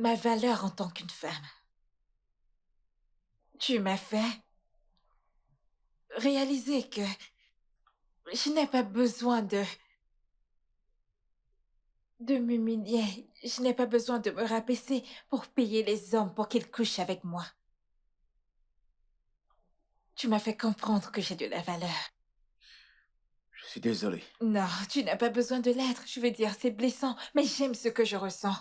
ma valeur en tant qu'une femme. Tu m'as fait réaliser que je n'ai pas besoin de m'humilier. Je n'ai pas besoin de me rabaisser pour payer les hommes pour qu'ils couchent avec moi. Tu m'as fait comprendre que j'ai de la valeur. Je suis désolé. Non, tu n'as pas besoin de l'être. Je veux dire, c'est blessant, mais j'aime ce que je ressens.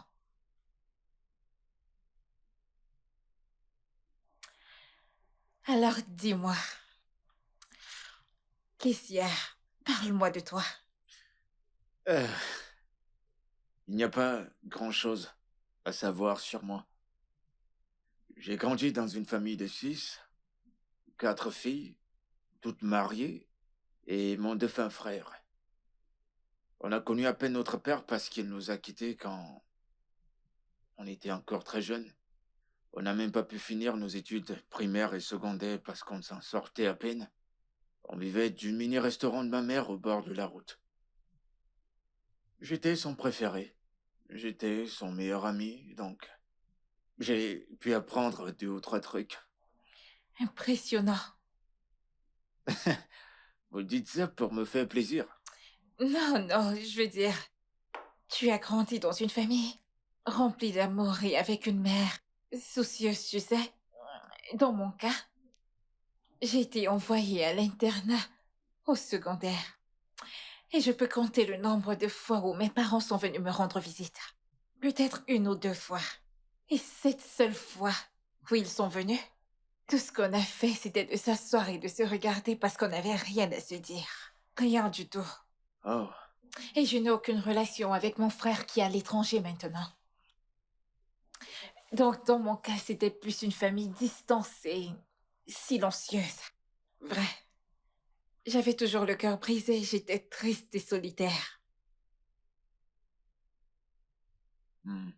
Alors dis-moi, Kessia, parle-moi de toi. Euh, il n'y a pas grand-chose à savoir sur moi. J'ai grandi dans une famille de 6, 4 filles, toutes mariées, et mon défunt frère. On a connu à peine notre père parce qu'il nous a quittés quand on était encore très jeunes. On n'a même pas pu finir nos études primaires et secondaires parce qu'on s'en sortait à peine. On vivait du mini-restaurant de ma mère au bord de la route. J'étais son préféré. J'étais son meilleur ami, donc j'ai pu apprendre 2 ou 3 trucs. Impressionnant. Vous dites ça pour me faire plaisir. Non, non, je veux dire, tu as grandi dans une famille remplie d'amour et avec une mère soucieuse, tu sais. Dans mon cas, j'ai été envoyée à l'internat au secondaire. Et je peux compter le nombre de fois où mes parents sont venus me rendre visite. Peut-être 1 ou 2 fois. Et cette seule fois où ils sont venus, tout ce qu'on a fait, c'était de s'asseoir et de se regarder parce qu'on n'avait rien à se dire. Rien du tout. Oh, Et je n'ai aucune relation avec mon frère qui est à l'étranger maintenant. Donc, dans mon cas, c'était plus une famille distancée, silencieuse. Vrai. J'avais toujours le cœur brisé, j'étais triste et solitaire. hmm.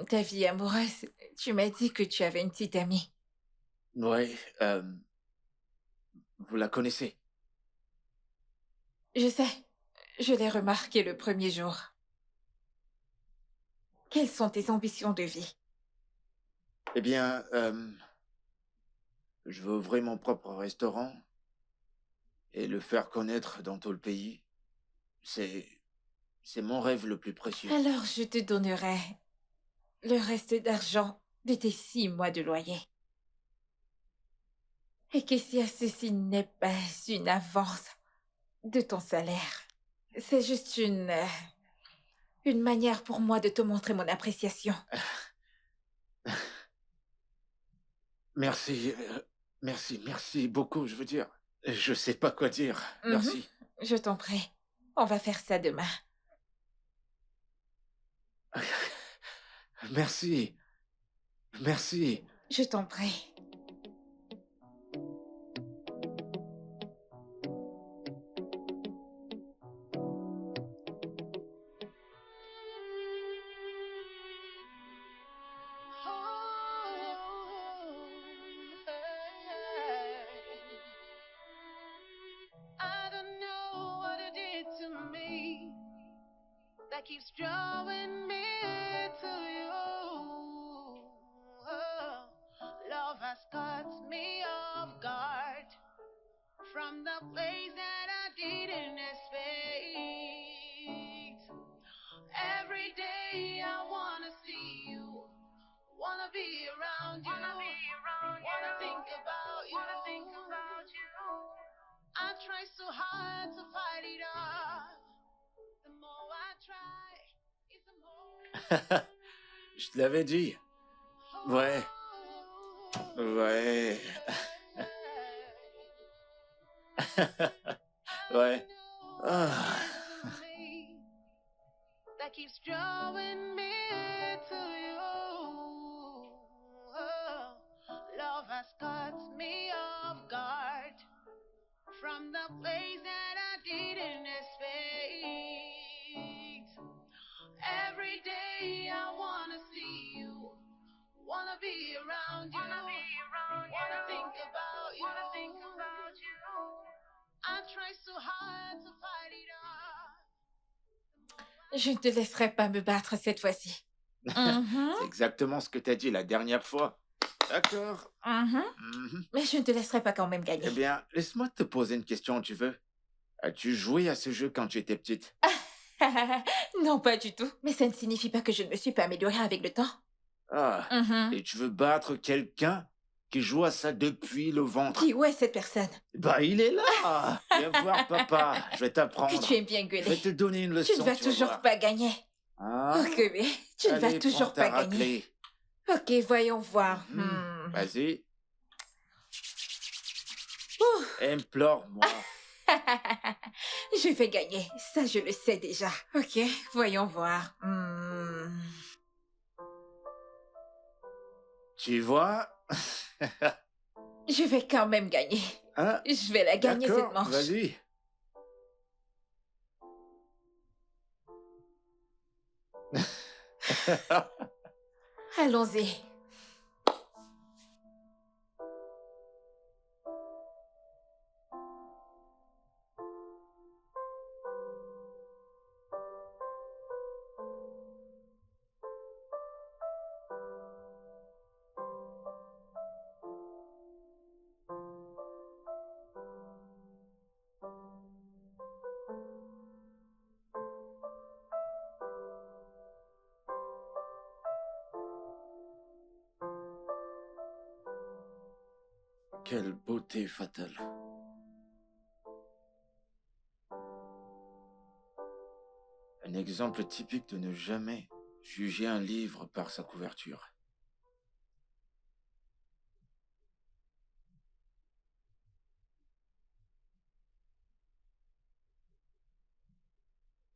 Ta vie amoureuse, tu m'as dit que tu avais une petite amie. Ouais, vous la connaissez? Je sais, je l'ai remarqué le premier jour. Quelles sont tes ambitions de vie? Eh bien, je veux ouvrir mon propre restaurant et le faire connaître dans tout le pays. C'est mon rêve le plus précieux. Alors je te donnerai le reste d'argent de tes 6 mois de loyer. Et que si ceci n'est pas une avance de ton salaire, c'est juste une manière pour moi de te montrer mon appréciation. Merci, merci beaucoup, je veux dire. Je sais pas quoi dire. Mhm. Merci. Je t'en prie, on va faire ça demain. Merci. Merci. Je t'en prie. I don't know what it did to me that keeps drawing me to you. Oh, love has caught me off guard from the place that I didn't expect. Every day I wanna see you, wanna be around you, wanna think about you. I try so hard to fight it off. The more I try, it's the more. Je te l'avais dit. Ouais. Ouais. Ouais. Ah. That keeps drawing me to you. Oh, love has caught me off guard from the place that I didn't expect. Every day I wanna see you, wanna be around you, wanna think about you. I try so hard to fight it off. Je ne te laisserai pas me battre cette fois-ci. Mhm, C'est exactement ce que t'as dit la dernière fois. D'accord. mhm. Mhm. Mais je ne te laisserai pas quand même Eh gagner. bien, laisse-moi te poser une question, tu veux? As-tu joué à ce jeu quand tu étais petite? Non, pas du tout. Mais ça ne signifie pas que je ne me suis pas améliorée avec le temps. Ah. Mhm. Et tu veux battre quelqu'un qui joue à ça depuis le ventre? Qui, où est cette personne? Bah, il est là. Viens voir, papa. Je vais t'apprendre. Que tu aimes bien Je vais gueuler. te donner une leçon. Tu ne vas vas toujours voir. pas gagner. Hein? Ok, mais tu ne vas Allez, toujours prends ta pas gagner. raclée. Ok, voyons voir. Vas-y. Ouh. Implore-moi. Je vais gagner. Ça, je le sais déjà. Ok, voyons voir. Tu vois? Je vais quand même gagner. Hein? Je vais la gagner cette D'accord, manche. vas-y. Allons-y. Quelle beauté fatale. Un exemple typique de ne jamais juger un livre par sa couverture.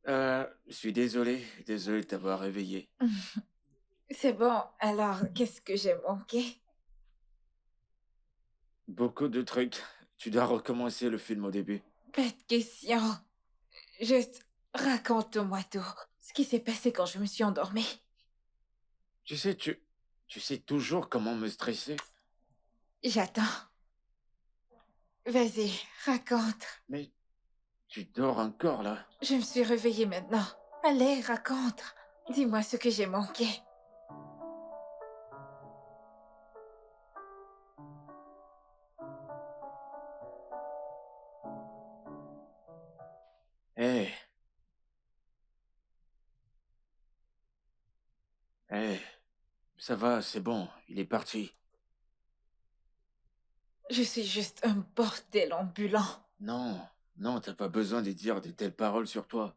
Je suis désolé de t'avoir réveillé. C'est bon, alors qu'est-ce que j'ai manqué? Beaucoup de trucs. Tu dois recommencer le film au début. Pas de question. Juste, raconte-moi tout. Ce qui s'est passé quand je me suis endormie. Tu sais toujours comment me stresser. J'attends. Vas-y, raconte. Mais tu dors encore là. Je me suis réveillée maintenant. Allez, raconte. Dis-moi ce que j'ai manqué. Hé, hé, ça va, c'est bon, il est parti. Je suis juste un bordel ambulant. Non, non, t'as pas besoin de dire de telles paroles sur toi.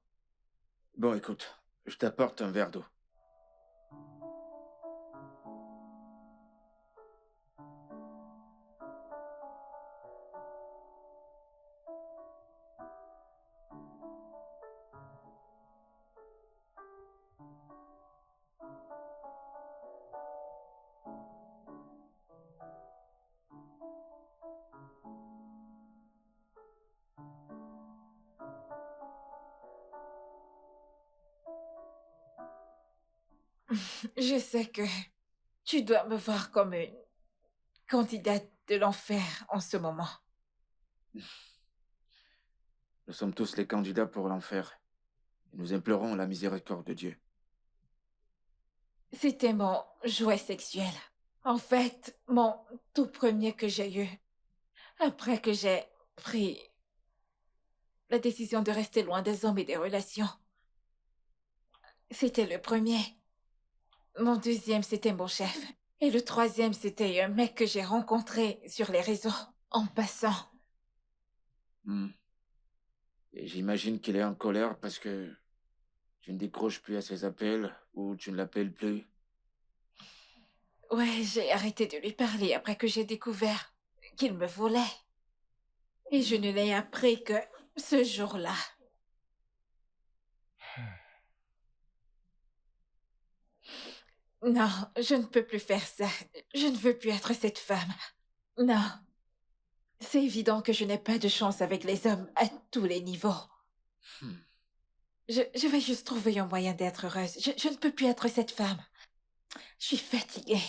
Bon, écoute, je t'apporte un verre d'eau. Je sais que tu dois me voir comme une candidate de l'enfer en ce moment. Nous sommes tous les candidats pour l'enfer. Et nous implorons la miséricorde de Dieu. C'était mon jouet sexuel. En fait, mon tout premier que j'ai eu. Après que j'ai pris la décision de rester loin des hommes et des relations. C'était le premier. Mon deuxième, c'était mon chef. Et le troisième, c'était un mec que j'ai rencontré sur les réseaux, en passant. Hmm. Et j'imagine qu'il est en colère parce que tu ne décroches plus à ses appels ou tu ne l'appelles plus. Ouais, j'ai arrêté de lui parler après que j'ai découvert qu'il me volait. Et je ne l'ai appris que ce jour-là. Non, je ne peux plus faire ça. Je ne veux plus être cette femme. Non. C'est évident que je n'ai pas de chance avec les hommes à tous les niveaux. Hmm. Je vais juste trouver un moyen d'être heureuse. Je ne peux plus être cette femme. Je suis fatiguée.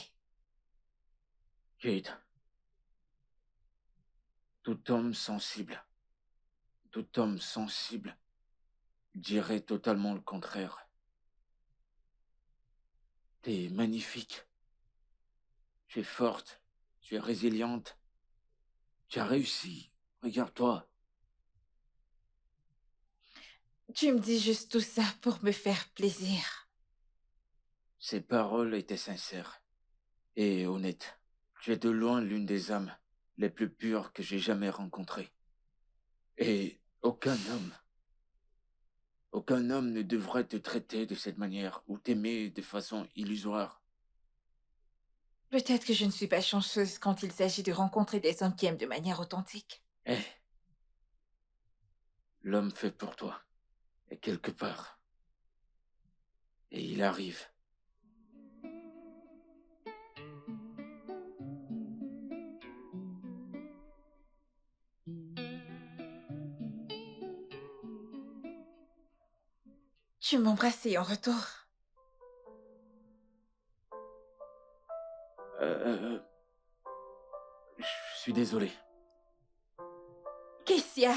Kate, tout homme sensible dirait totalement le contraire. T'es magnifique. Tu es forte. Tu es résiliente. Tu as réussi. Regarde-toi. Tu me dis juste tout ça pour me faire plaisir. Ces paroles étaient sincères et honnêtes. Tu es de loin l'une des âmes les plus pures que j'ai jamais rencontrées. Et aucun homme ne devrait te traiter de cette manière ou t'aimer de façon illusoire. Peut-être que je ne suis pas chanceuse quand il s'agit de rencontrer des hommes qui aiment de manière authentique. Eh, l'homme fait pour toi est quelque part. Et il arrive. Tu m'embrassais en retour. suis désolé. Qu'est-ce qu'il y a?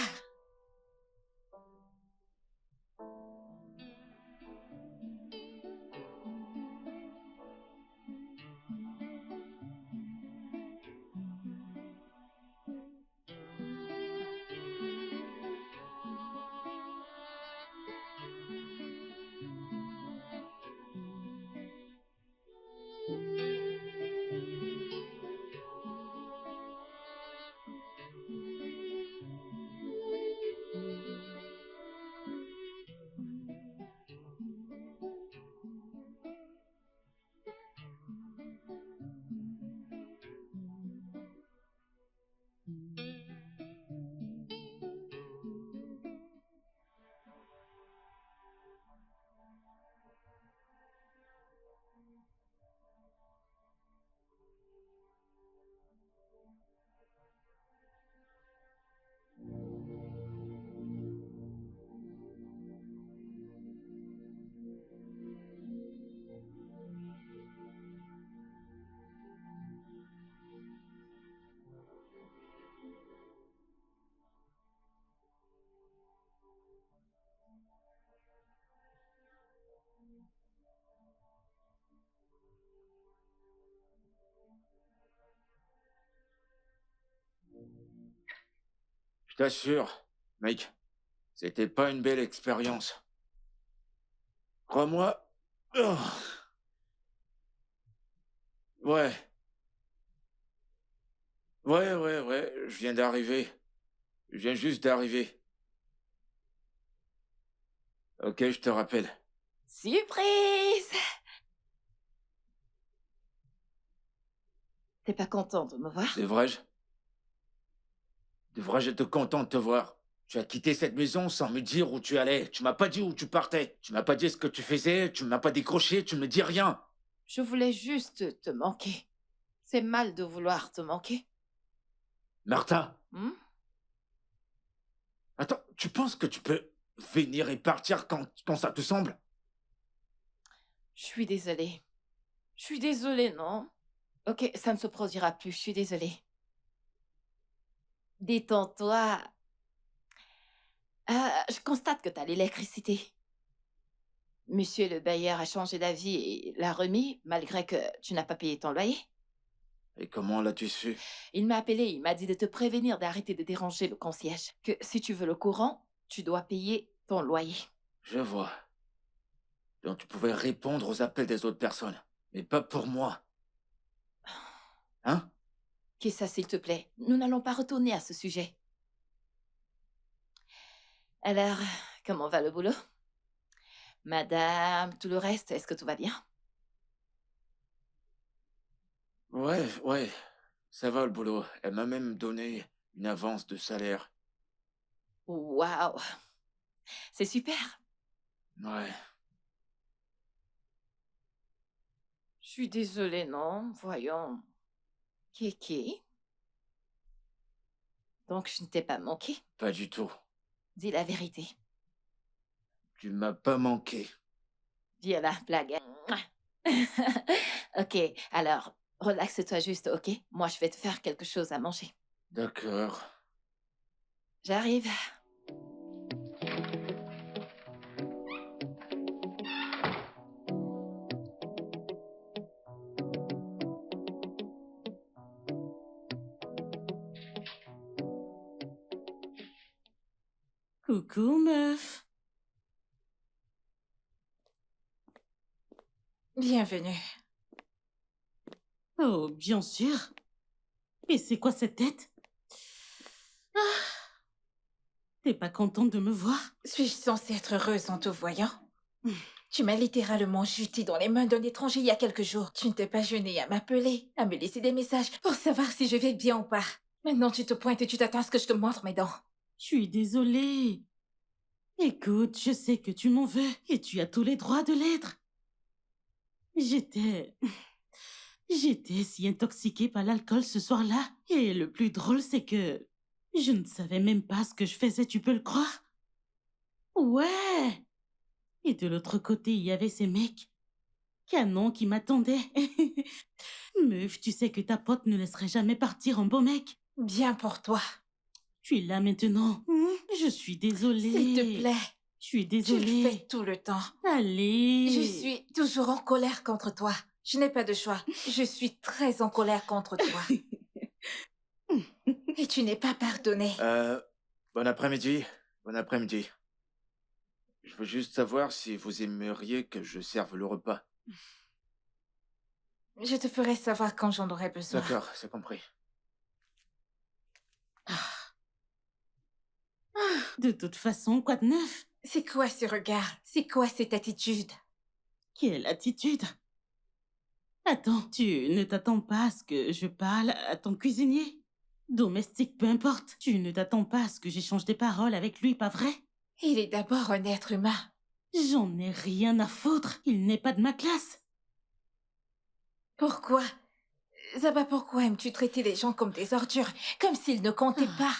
Je t'assure, mec, c'était pas une belle expérience. Crois-moi. Oh. Ouais. Ouais, je viens d'arriver. Je viens juste d'arriver. Ok, je te rappelle. Surprise! T'es pas content de me voir? Devrais-je être content de te voir? Tu as quitté cette maison sans me dire où tu allais. Tu m'as pas dit où tu partais. Tu m'as pas dit ce que tu faisais. Tu m'as pas décroché. Tu me dis rien. Je voulais juste te manquer. C'est mal de vouloir te manquer. Martha, Hmm? attends, tu penses que tu peux venir et partir quand ça te semble? Je suis désolée. Je suis désolée, non? Ok, ça ne se produira plus, je suis désolée. Détends-toi. Je constate que t'as l'électricité. Monsieur le bailleur a changé d'avis et l'a remis, malgré que tu n'as pas payé ton loyer. Et comment l'as-tu su? Il m'a appelé, il m'a dit de te prévenir d'arrêter de déranger le concierge. Que si tu veux le courant, tu dois payer ton loyer. Je vois. Donc tu pouvais répondre aux appels des autres personnes, mais pas pour moi. Hein? Qu'est-ce ça, s'il te plaît? Nous n'allons pas retourner à ce sujet. Alors, comment va le boulot? Madame, tout le reste, est-ce que tout va bien? Ouais, ça va le boulot. Elle m'a même donné une avance de salaire. Waouh! C'est super! Ouais. Je suis désolée, non? Voyons. Kéké? Donc, je ne t'ai pas manqué? Pas du tout. Dis la vérité. Tu m'as pas manqué. Dis la blague. Ok, alors, relaxe-toi juste, ok? Moi, je vais te faire quelque chose à manger. D'accord. J'arrive. Coucou, meuf. Bienvenue. Oh, bien sûr. Et c'est quoi cette tête? Ah. T'es pas contente de me voir? Suis-je censée être heureuse en te voyant? Tu m'as littéralement jeté dans les mains d'un étranger il y a quelques jours. Tu ne t'es pas gêné à m'appeler, à me laisser des messages pour savoir si je vais bien ou pas. Maintenant, tu te pointes et tu t'attends à ce que je te montre mes dents. Je suis désolée. Écoute, je sais que tu m'en veux et tu as tous les droits de l'être. J'étais si intoxiquée par l'alcool ce soir-là. Et le plus drôle, c'est que je ne savais même pas ce que je faisais, tu peux le croire? Ouais. Et de l'autre côté, il y avait ces mecs canons qui m'attendaient. Meuf, tu sais que ta pote ne laisserait jamais partir un beau mec. Bien pour toi. Tu es là maintenant. Je suis désolée. S'il te plaît, Je suis tu le désolée. fais tout le temps. Allez. Je suis toujours en colère contre toi. Je n'ai pas de choix. Je suis très en colère contre toi. Et tu n'es pas pardonné. Bon après-midi. Bon après-midi. Je veux juste savoir si vous aimeriez que je serve le repas. Je te ferai savoir quand j'en aurai besoin. D'accord, c'est compris. De toute façon, quoi de neuf? C'est quoi ce regard? C'est quoi cette attitude? Quelle attitude? Attends, tu ne t'attends pas à ce que je parle à ton cuisinier? Domestique, peu importe. Tu ne t'attends pas à ce que j'échange des paroles avec lui, pas vrai? Il est d'abord un être humain. J'en ai rien à foutre. Il n'est pas de ma classe. Pourquoi? Zaba, pourquoi aimes-tu traiter les gens comme des ordures? Comme s'ils ne comptaient pas?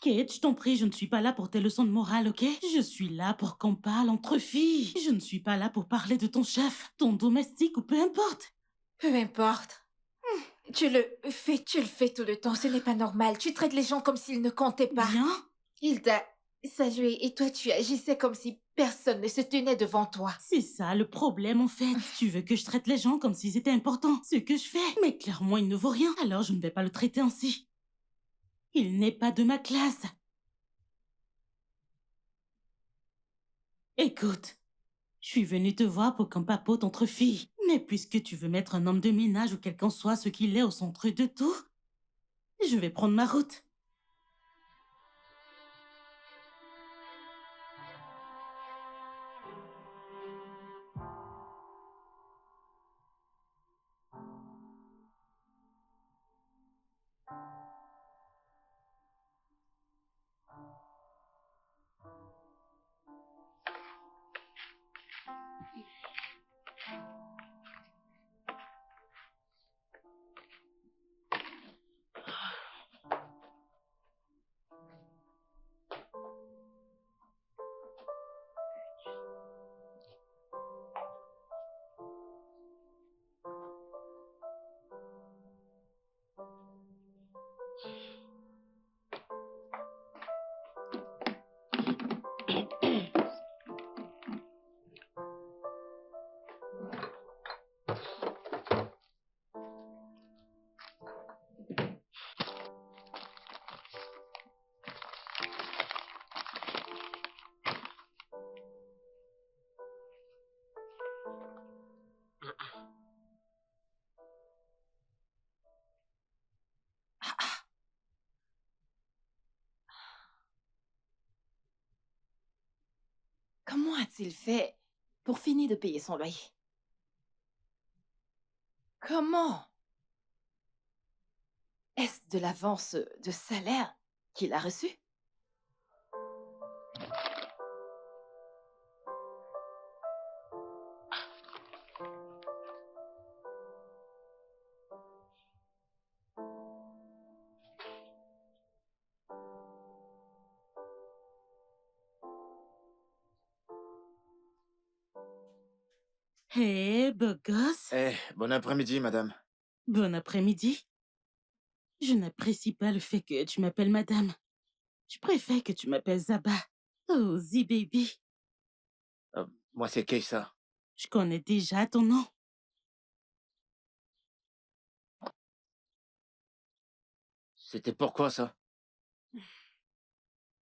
Kate, je t'en prie, je ne suis pas là pour tes leçons de morale, ok? Je suis là pour qu'on parle entre filles. Je ne suis pas là pour parler de ton chef, ton domestique ou peu importe. Peu importe. Tu le fais tout le temps. Ce n'est pas normal. Tu traites les gens comme s'ils ne comptaient pas. Bien. Il t'a salué et toi tu agissais comme si personne ne se tenait devant toi. C'est ça le problème en fait. Tu veux que je traite les gens comme s'ils étaient importants. Ce que je fais. Mais clairement, il ne vaut rien. Alors je ne vais pas le traiter ainsi. Il n'est pas de ma classe. Écoute, je suis venue te voir pour qu'on papote entre filles. Mais puisque tu veux mettre un homme de ménage ou quel qu'en soit ce qu'il est au centre de tout, je vais prendre ma route. Comment a-t-il fait pour finir de payer son loyer? Comment? Est-ce de l'avance de salaire qu'il a reçu? Hé, beau gosse. Bon après-midi, madame. Bon après-midi. Je n'apprécie pas le fait que tu m'appelles madame. Je préfère que tu m'appelles Zaba. Oh, Z-Baby. Moi, c'est Keissa. Je connais déjà ton nom. C'était pourquoi, ça?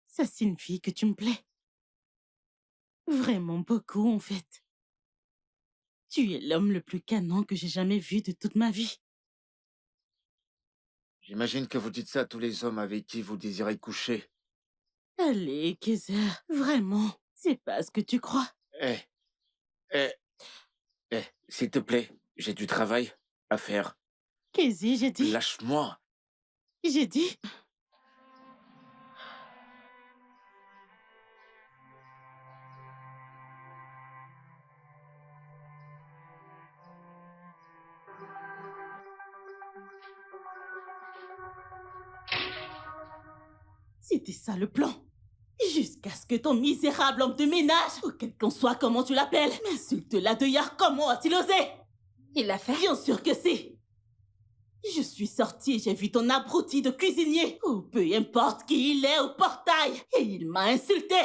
Ça signifie que tu me plais. Vraiment beaucoup, en fait. Tu es l'homme le plus canon que j'ai jamais vu de toute ma vie. J'imagine que vous dites ça à tous les hommes avec qui vous désirez coucher. Allez, Kaiser, vraiment, c'est pas ce que tu crois. S'il te plaît, j'ai du travail à faire. Kaiser, j'ai dit... Lâche-moi. J'ai dit... C'était ça le plan. Jusqu'à ce que ton misérable homme de ménage, ou quel qu'en soit comment tu l'appelles, m'insulte là dehors. Comment a-t-il osé? Il l'a fait? Bien sûr que si. Je suis sortie et j'ai vu ton abruti de cuisinier, ou peu importe qui il est, au portail, et il m'a insulté.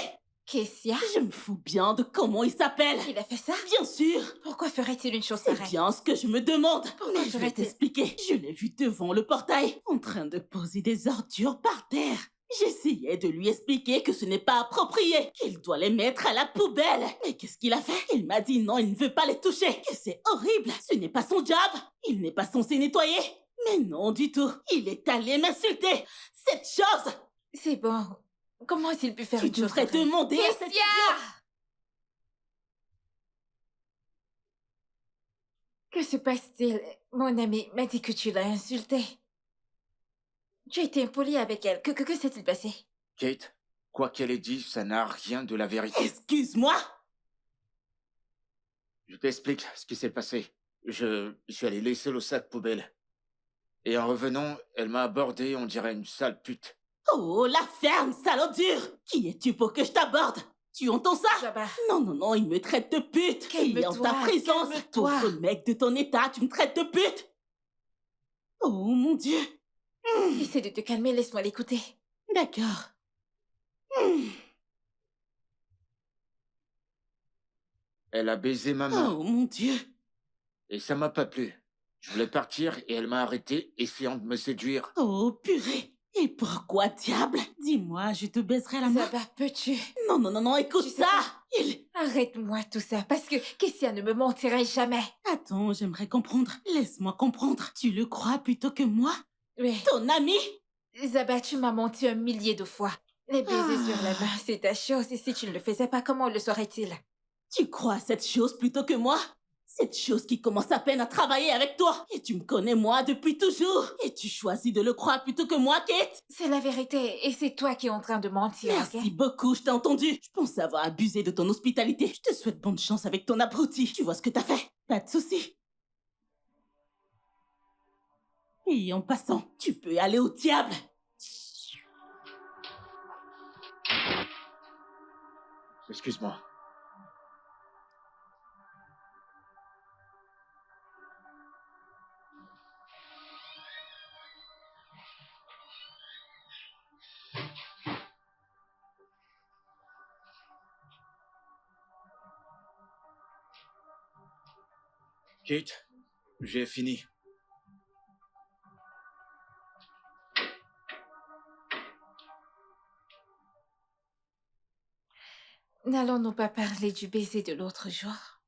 Kessia, Je me fous bien de comment il s'appelle. il a fait ça? Bien sûr. Pourquoi ferait-il une chose C'est pareille? bien ce que je me demande. Pourquoi Mais je vais ferait-il- t'expliquer. Je l'ai vu devant le portail, en train de poser des ordures par terre. J'essayais de lui expliquer que ce n'est pas approprié, qu'il doit les mettre à la poubelle. Mais qu'est-ce qu'il a fait? Il m'a dit non, il ne veut pas les toucher, que c'est horrible. Ce n'est pas son job. Il n'est pas censé nettoyer. Mais non du tout. Il est allé m'insulter. Cette chose. C'est bon. Comment a-t-il pu faire Tu une chose devrais pareille? demander à cette Kessia! idiote. Que se passe-t-il? Mon ami m'a dit que tu l'as insultée. Tu as été impoli avec elle. Que s'est-il passé? Kate, quoi qu'elle ait dit, ça n'a rien de la vérité. Excuse-moi. Je t'explique ce qui s'est passé. Je suis allé laisser le sac poubelle. Et en revenant, elle m'a abordé, on dirait une sale pute. Oh, la ferme, salaud dur. Qui es-tu pour que je t'aborde? Tu entends ça? Zaba, Non, non, non, il me traite de pute. Et en ta Calme-toi, présence, calme-toi. pauvre mec de ton état, tu me traites de pute. Oh, mon Dieu. essaie de te calmer, laisse-moi l'écouter. D'accord. Elle a baisé ma main. Oh, mon Dieu. Et ça m'a pas plu. Je voulais partir et elle m'a arrêté, essayant de me séduire. Oh, purée. Et pourquoi, diable? Dis-moi, je te baiserai la main. Zaba, peux-tu? Non, non, non, non, écoute Tu sais ça. quoi? Il... Arrête-moi tout ça, parce que Kessia ne me mentirait jamais. Attends, j'aimerais comprendre. Laisse-moi comprendre. Tu le crois plutôt que moi? Oui. Ton ami? Zaba, tu m'as menti 1 000 000 de fois. Les baisers sur la Ah. main, c'est ta chose, et si tu ne le faisais pas, comment le saurait-il? Tu crois à cette chose plutôt que moi? Cette chose qui commence à peine à travailler avec toi. Et tu me connais moi depuis toujours. Et tu choisis de le croire plutôt que moi, Kate? C'est la vérité, et c'est toi qui es en train de mentir, Merci ok? beaucoup, je t'ai entendu. Je pensais avoir abusé de ton hospitalité. Je te souhaite bonne chance avec ton abruti. Tu vois ce que t'as fait? Pas de souci. Et en passant, tu peux aller au diable. Excuse-moi. Kate, j'ai fini. N'allons-nous pas parler du baiser de l'autre jour?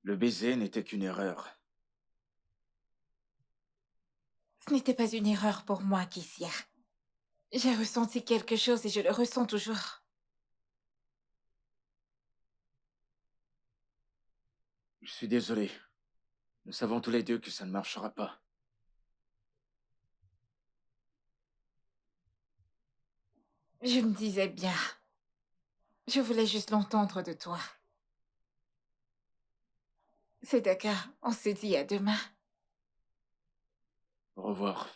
Le baiser n'était qu'une erreur. Ce n'était pas une erreur pour moi, Kessia. J'ai ressenti quelque chose et je le ressens toujours. Je suis désolé. Nous savons tous les deux que ça ne marchera pas. Je me disais bien. Je voulais juste l'entendre de toi. C'est d'accord, on se dit à demain. Au revoir.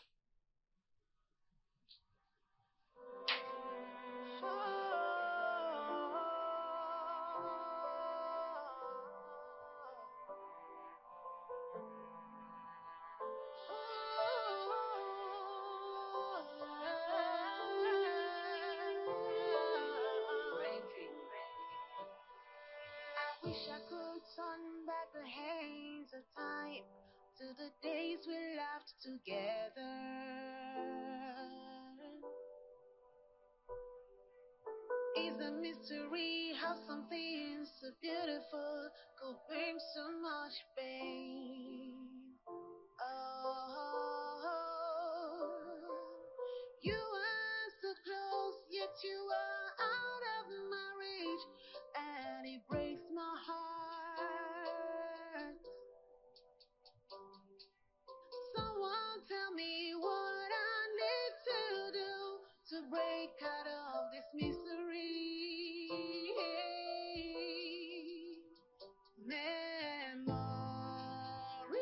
I wish I could turn back the hands of time to the days we laughed together. It's a mystery how something so beautiful could bring so much pain. Oh, you are so close, yet you are out of my reach, and it breaks my heart. Someone tell me what I need to do to break out of this misery. Memories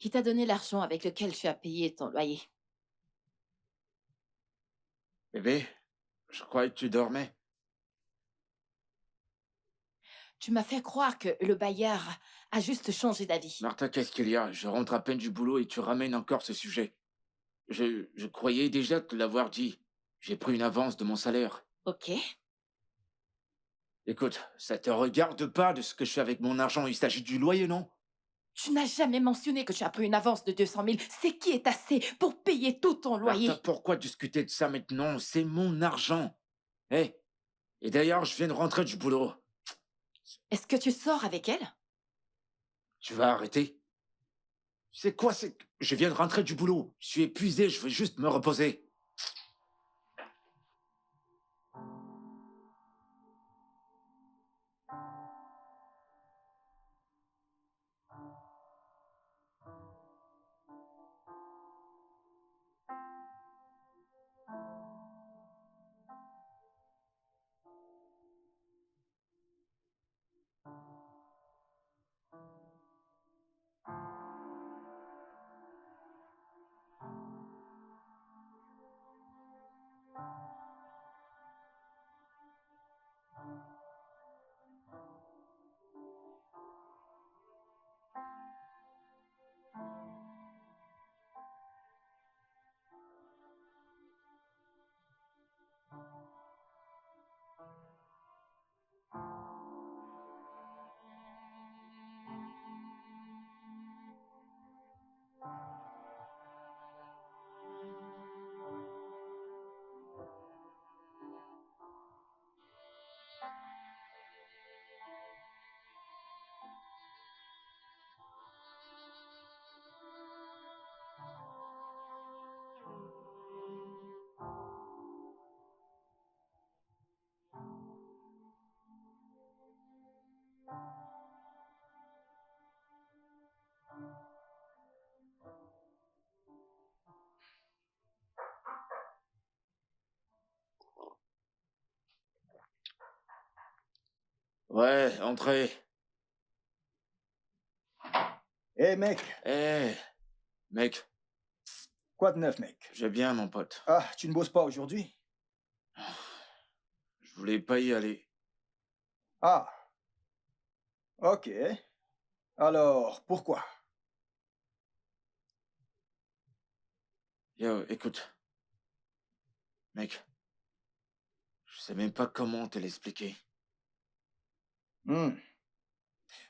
Qui t'a donné l'argent avec lequel tu as payé ton loyer? Bébé, je croyais que tu dormais. Tu m'as fait croire que le bailleur a juste changé d'avis. Martha, qu'est-ce qu'il y a? Je rentre à peine du boulot et tu ramènes encore ce sujet. Je croyais déjà te l'avoir dit. J'ai pris une avance de mon salaire. Ok. Écoute, ça te regarde pas de ce que je fais avec mon argent. Il s'agit du loyer, non? Tu n'as jamais mentionné que tu as pris une avance de 200 000. C'est qui est assez pour payer tout ton loyer? Martha, pourquoi discuter de ça maintenant? C'est mon argent. Hé, et d'ailleurs, je viens de rentrer du boulot. Est-ce que tu sors avec elle? Tu vas arrêter? C'est quoi? Je viens de rentrer du boulot. Je suis épuisé, je veux juste me reposer. Ouais, entrez. Hé mec, Eh, mec, quoi de neuf mec? je vais bien, mon pote. Ah, tu ne bosses pas aujourd'hui? Je voulais pas y aller. Ah, ok. Alors, pourquoi? Yo, écoute. Mec, je sais même pas comment te l'expliquer. Hmm.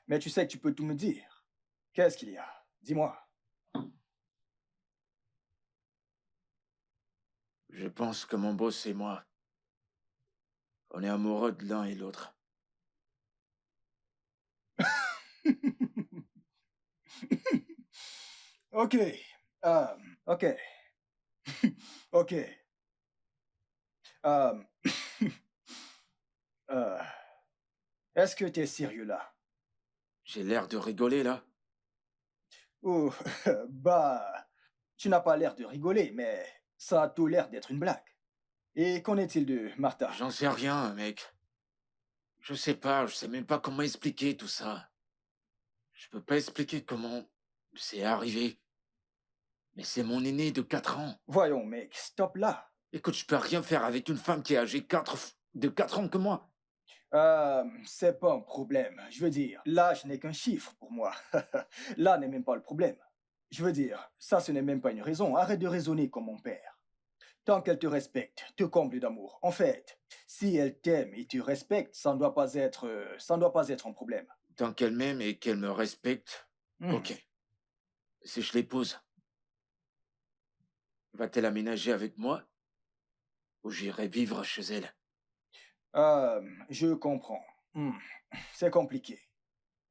Mais tu sais que tu peux tout me dire. Qu'est-ce qu'il y a? Dis-moi. Je pense que mon boss et moi, on est amoureux de l'un et l'autre. Ok. Ok. Ok. Euh, euh, Est-ce que t'es sérieux là? J'ai l'air de rigoler, là? Ou, bah, tu n'as pas l'air de rigoler, mais ça a tout l'air d'être une blague. Et qu'en est-il de Martha? J'en sais rien, mec. Je sais même pas comment expliquer tout ça. Je peux pas expliquer comment c'est arrivé. Mais c'est mon aîné de 4 ans. Voyons, mec, stop là. Écoute, je peux rien faire avec une femme qui est âgée de 4 ans que moi. C'est pas un problème. Je veux dire, l'âge n'est qu'un chiffre pour moi. Là n'est même pas le problème. Je veux dire, ça ce n'est même pas une raison. Arrête de raisonner comme mon père. Tant qu'elle te respecte, te comble d'amour. En fait, si elle t'aime et te respecte, ça ne doit pas être un problème. Tant qu'elle m'aime et qu'elle me respecte, Hmm. ok. Si je l'épouse, va-t-elle aménager avec moi? Ou j'irai vivre chez elle? Je comprends. Hmm. C'est compliqué.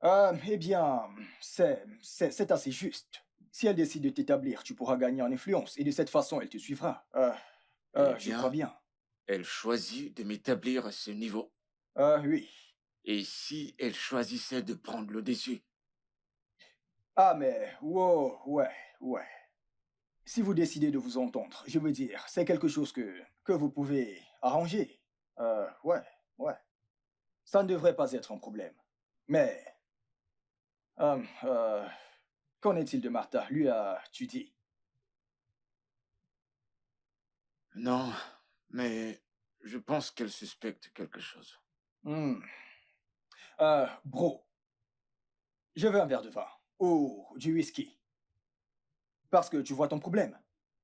Eh bien, c'est assez juste. Si elle décide de t'établir, tu pourras gagner en influence et de cette façon, elle te suivra. Eh Je bien, crois bien. elle choisit de m'établir à ce niveau. Oui. Et si elle choisissait de prendre le dessus? Ah, mais, wow, ouais. Si vous décidez de vous entendre, je veux dire, c'est quelque chose que vous pouvez arranger. Ouais. Ça ne devrait pas être un problème. Mais, euh, euh, Qu'en est-il de Martha? Lui as-tu dit? Non, mais je pense qu'elle suspecte quelque chose. Hmm. Bro, je veux un verre de vin. Ou du whisky. Parce que tu vois ton problème.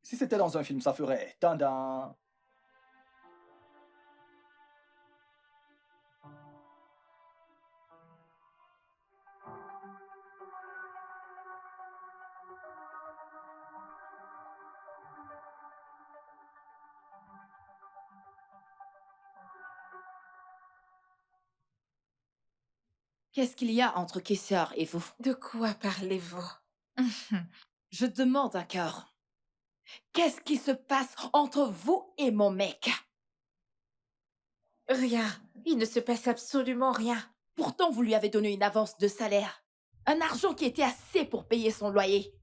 Si c'était dans un film, ça ferait tadam. Qu'est-ce qu'il y a entre Kesser et vous? De quoi parlez-vous? Je demande un cœur. Qu'est-ce qui se passe entre vous et mon mec? Rien. Il ne se passe absolument rien. Pourtant, vous lui avez donné une avance de salaire. Un argent qui était assez pour payer son loyer.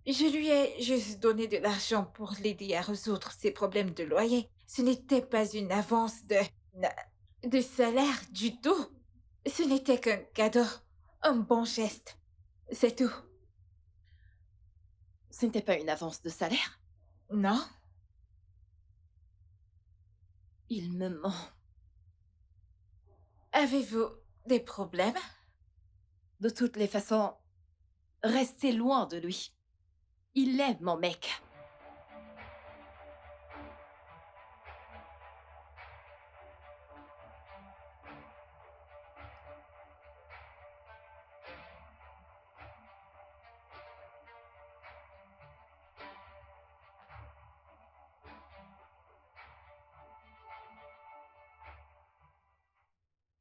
Je lui ai juste donné de l'argent pour l'aider à résoudre ses problèmes de loyer. Ce n'était pas une avance de salaire du tout. Ce n'était qu'un cadeau. Un bon geste. C'est tout. Ce n'était pas une avance de salaire. Non? Il me ment. Avez-vous des problèmes? De toutes les façons, restez loin de lui. Il est mon mec.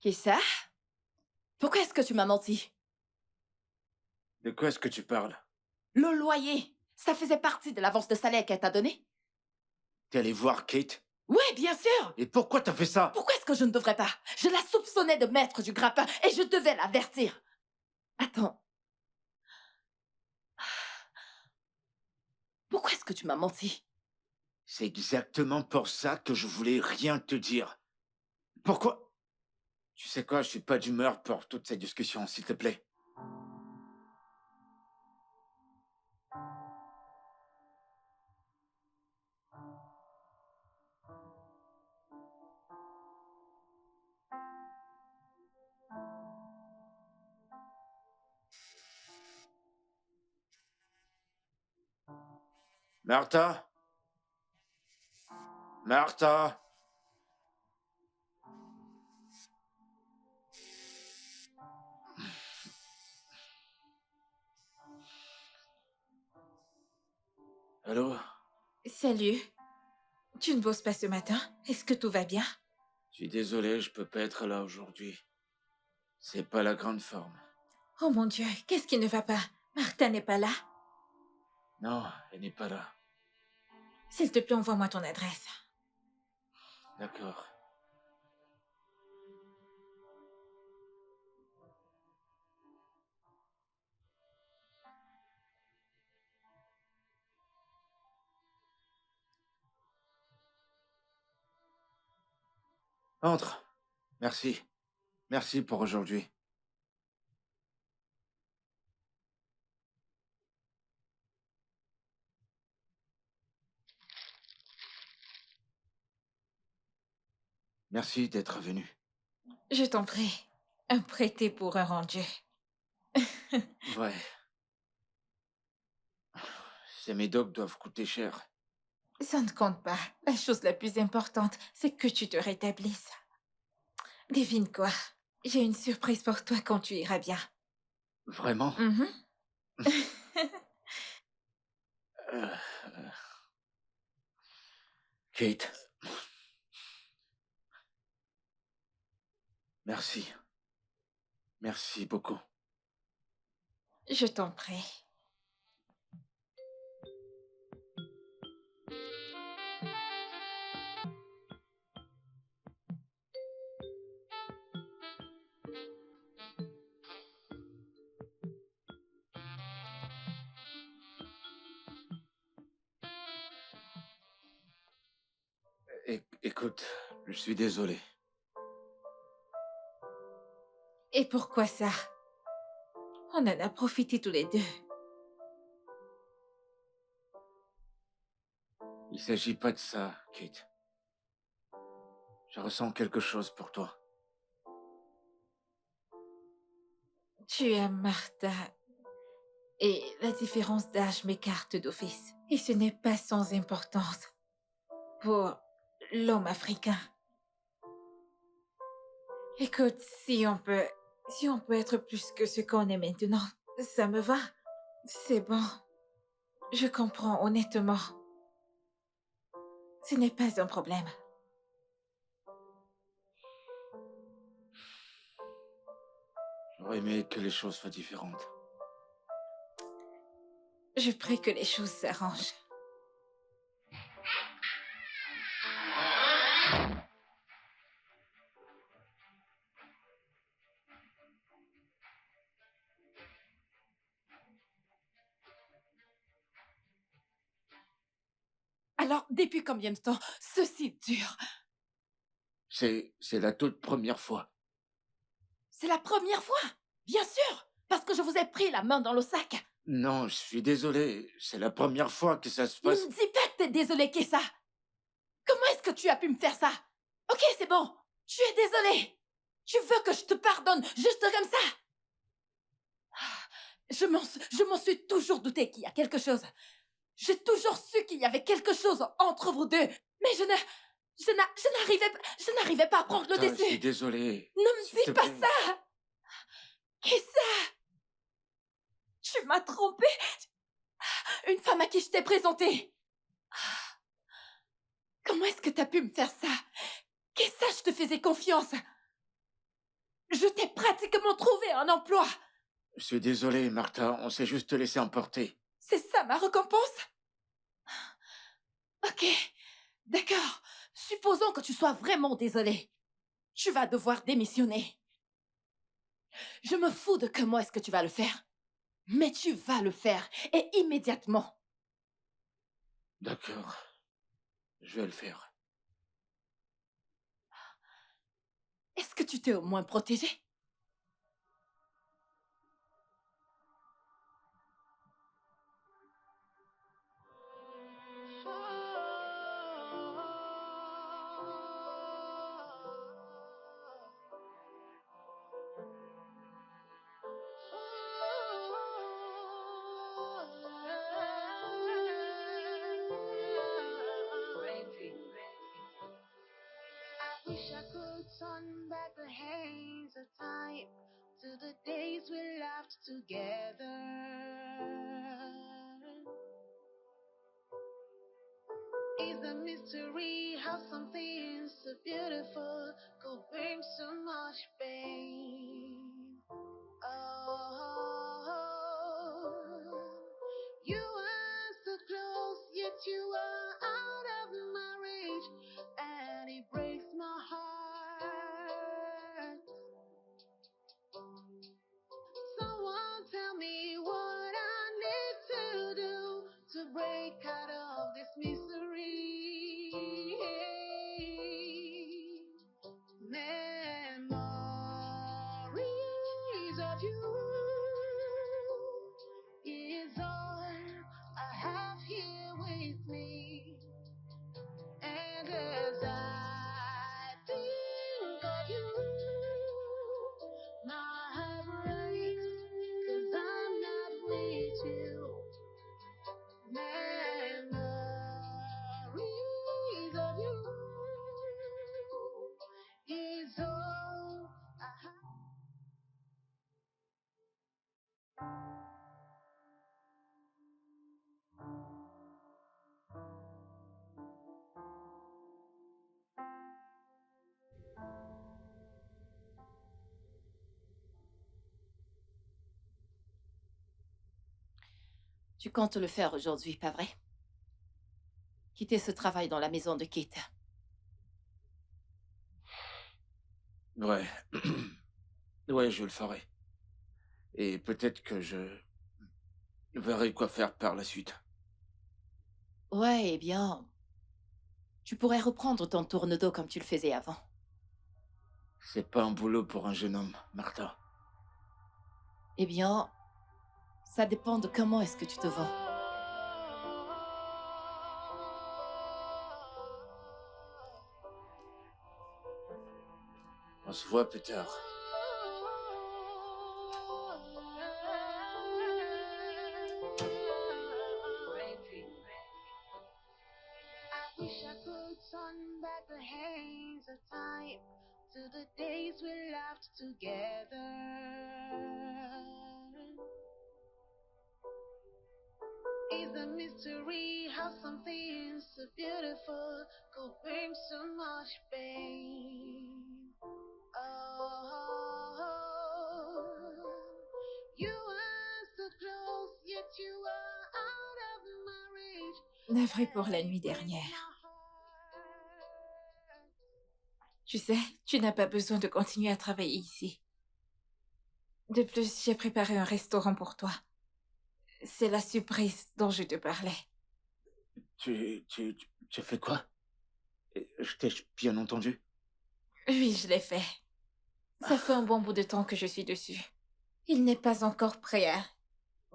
Qui ça? Pourquoi est-ce que tu m'as menti? De quoi est-ce que tu parles? Le loyer, ça faisait partie de l'avance de salaire qu'elle t'a donnée? T'es allé voir Kate? Oui, bien sûr! Et pourquoi t'as fait ça? Pourquoi est-ce que je ne devrais pas? Je la soupçonnais de mettre du grappin et je devais l'avertir. Attends. Pourquoi est-ce que tu m'as menti? C'est exactement pour ça que je voulais rien te dire. Pourquoi? Tu sais quoi, je suis pas d'humeur pour toute cette discussion, s'il te plaît. Martha? Martha? Allô? Salut. Tu ne bosses pas ce matin? Est-ce que tout va bien? Je suis désolé, je peux pas être là aujourd'hui. C'est pas la grande forme. Oh mon Dieu, qu'est-ce qui ne va pas? Martha n'est pas là? Non, elle n'est pas là. S'il te plaît, envoie-moi ton adresse. D'accord. Entre. Merci. Merci pour aujourd'hui. Merci d'être venu. Je t'en prie. Un prêté pour un rendu. Ouais. Ces médocs doivent coûter cher. Ça ne compte pas. La chose la plus importante, c'est que tu te rétablisses. Devine quoi? J'ai une surprise pour toi quand tu iras bien. Vraiment? Mhm. Euh, Kate. Merci. Merci beaucoup. Je t'en prie. Écoute, je suis désolé. Et pourquoi ça? On en a profité tous les deux. Il s'agit pas de ça, Kate. Je ressens quelque chose pour toi. Tu es Martha. Et la différence d'âge m'écarte d'office. Et ce n'est pas sans importance pour l'homme africain. Écoute, si on peut être plus que ce qu'on est maintenant, ça me va. C'est bon. Je comprends honnêtement. Ce n'est pas un problème. J'aurais aimé que les choses soient différentes. Je prie que les choses s'arrangent. Alors, depuis combien de temps ceci dure? C'est la toute première fois. C'est la première fois? Bien sûr, parce que je vous ai pris la main dans le sac. Non, je suis désolé. C'est la première fois que ça se Ne passe. me dis pas que t'es désolé, Kessa. Comment est-ce que tu as pu me faire ça? Ok, c'est bon. Tu es désolé. Tu veux que je te pardonne juste comme ça? Je m'en suis toujours douté qu'il y a quelque chose. J'ai toujours su qu'il y avait quelque chose entre vous deux. Mais je n'arrivais pas à prendre le Martha, je suis dessus. désolé. Ne me S'il dis te pas plaît. ça. Kessa, tu m'as trompée. Une femme à qui je t'ai présentée. Comment est-ce que t'as pu me faire ça? Kessa, je te faisais confiance. Je t'ai pratiquement trouvé un emploi. Je suis désolé, Martha. On s'est juste laissé emporter. C'est ça ma récompense? Ok, d'accord. Supposons que tu sois vraiment désolé. Tu vas devoir démissionner. Je me fous de comment est-ce que tu vas le faire. Mais tu vas le faire, et immédiatement. D'accord. Je vais le faire. Est-ce que tu t'es au moins protégé? I wish I could turn back the hands of time to the days we laughed together. It's a mystery how something so beautiful could bring so much pain. Oh, you are so close, yet you are out of my reach, and it breaks my heart. Someone tell me what I need to do to break out of this misery. Memories of you is all I have here with me. And as I think of you, my heart breaks, 'cause I'm not with you. Memories of you is all I have. Tu comptes le faire aujourd'hui, pas vrai? Quitter ce travail dans la maison de Kate. Ouais. Ouais, je le ferai. Et peut-être que je verrai quoi faire par la suite. Ouais, eh bien, tu pourrais reprendre ton tourne-dos comme tu le faisais avant. C'est pas un boulot pour un jeune homme, Martha. Eh bien, Ça dépend de comment est-ce que tu te vends. On se voit plus tard. I wish I could turn back the hands of time to the days we laughed together. It's a mystery how something so beautiful could bring so much pain. Oh, you are so close, yet you are out of my reach. Navré pour la nuit dernière. Tu sais, tu n'as pas besoin de continuer à travailler ici. De plus, j'ai préparé un restaurant pour toi. C'est la surprise dont je te parlais. Tu as fait quoi? Je t'ai bien entendu. Oui, je l'ai fait. Ça fait un bon bout de temps que je suis dessus. Il n'est pas encore prêt à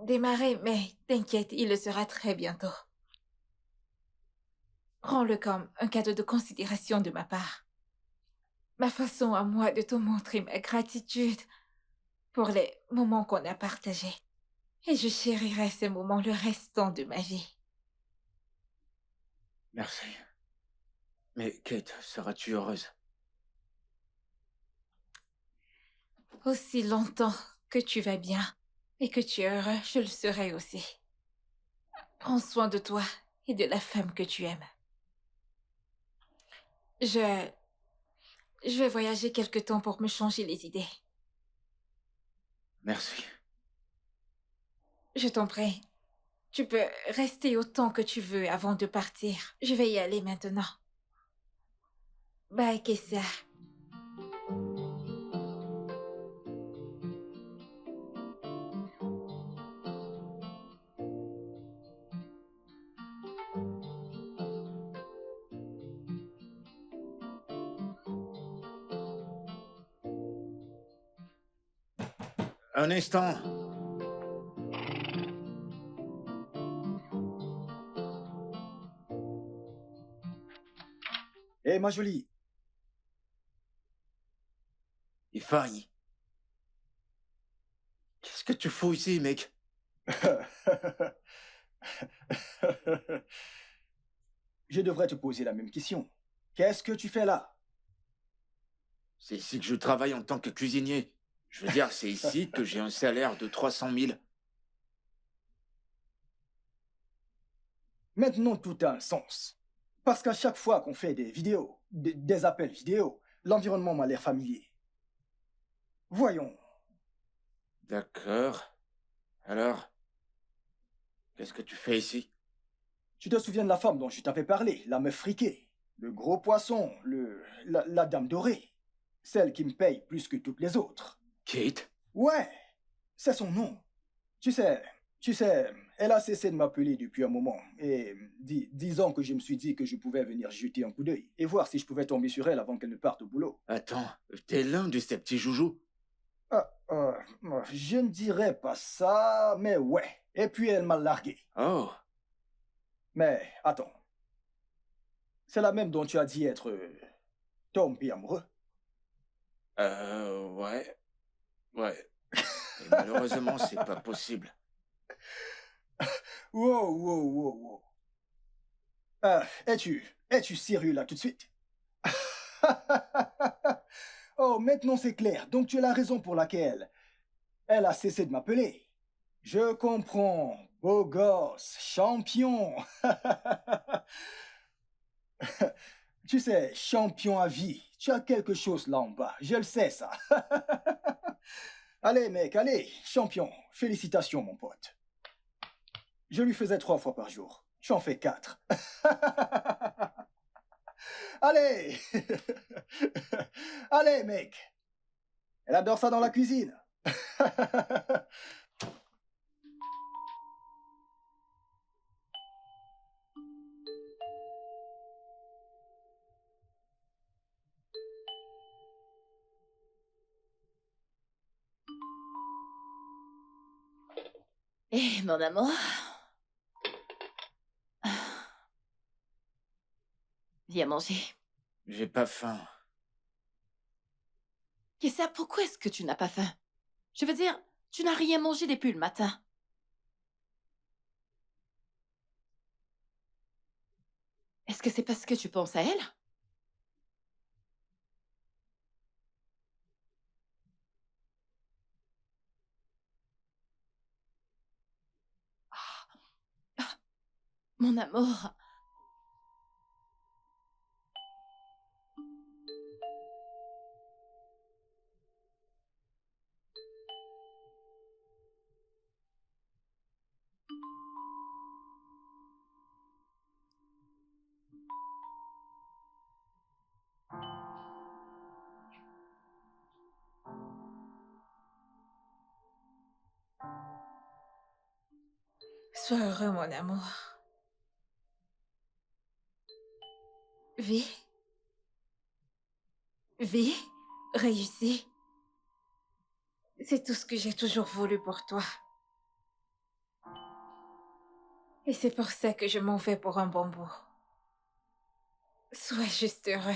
démarrer, mais t'inquiète, il le sera très bientôt. Prends-le comme un cadeau de considération de ma part. Ma façon à moi de te montrer ma gratitude pour les moments qu'on a partagés. Et je chérirai ces moments le restant de ma vie. Merci. Mais Kate, seras-tu heureuse? Aussi longtemps que tu vas bien et que tu es heureux, je le serai aussi. Prends soin de toi et de la femme que tu aimes. Je vais voyager quelque temps pour me changer les idées. Merci. Je t'en prie. Tu peux rester autant que tu veux avant de partir. Je vais y aller maintenant. Bye, Kessia. Un instant. Hé, ma jolie. Ifai. Qu'est-ce que tu fous ici, mec? Je devrais te poser la même question. Qu'est-ce que tu fais là? C'est ici que je travaille en tant que cuisinier. Je veux dire, c'est ici que j'ai un salaire de 300 000. Maintenant, tout a un sens. Parce qu'à chaque fois qu'on fait des vidéos, des appels vidéo, l'environnement m'a l'air familier. Voyons. D'accord. Alors, qu'est-ce que tu fais ici? Tu te souviens de la femme dont je t'avais parlé, la meuf friquée, le gros poisson, la dame dorée, celle qui me paye plus que toutes les autres. Kate? Ouais, c'est son nom. Tu sais, elle a cessé de m'appeler depuis un moment. Et disons que je me suis dit que je pouvais venir jeter un coup d'œil et voir si je pouvais tomber sur elle avant qu'elle ne parte au boulot. Attends, t'es l'un de ces petits joujoux? Je ne dirais pas ça, mais ouais. Et puis elle m'a largué. Oh, Mais attends. C'est la même dont tu as dit être tombé amoureux. ouais. Ouais. Et malheureusement, c'est pas possible. Wow. Es-tu sérieux là tout de suite? Oh, maintenant c'est clair. Donc tu as la raison pour laquelle elle a cessé de m'appeler. Je comprends. Beau gosse, champion. Tu sais, champion à vie. Tu as quelque chose là en bas. Je le sais, ça. Allez, mec, allez. Champion. Félicitations, mon pote. Je lui faisais 3 fois par jour. Tu en fais 4. Allez. Allez, mec. Elle adore ça dans la cuisine. Eh, mon amour. Viens manger. J'ai pas faim. Kessa, pourquoi est-ce que tu n'as pas faim? Je veux dire, tu n'as rien mangé depuis le matin. Est-ce que c'est parce que tu penses à elle? Mon amour. Sois heureux, mon amour. Vis. Vis. Réussis. C'est tout ce que j'ai toujours voulu pour toi. Et c'est pour ça que je m'en vais pour un bon bout. Sois juste heureux.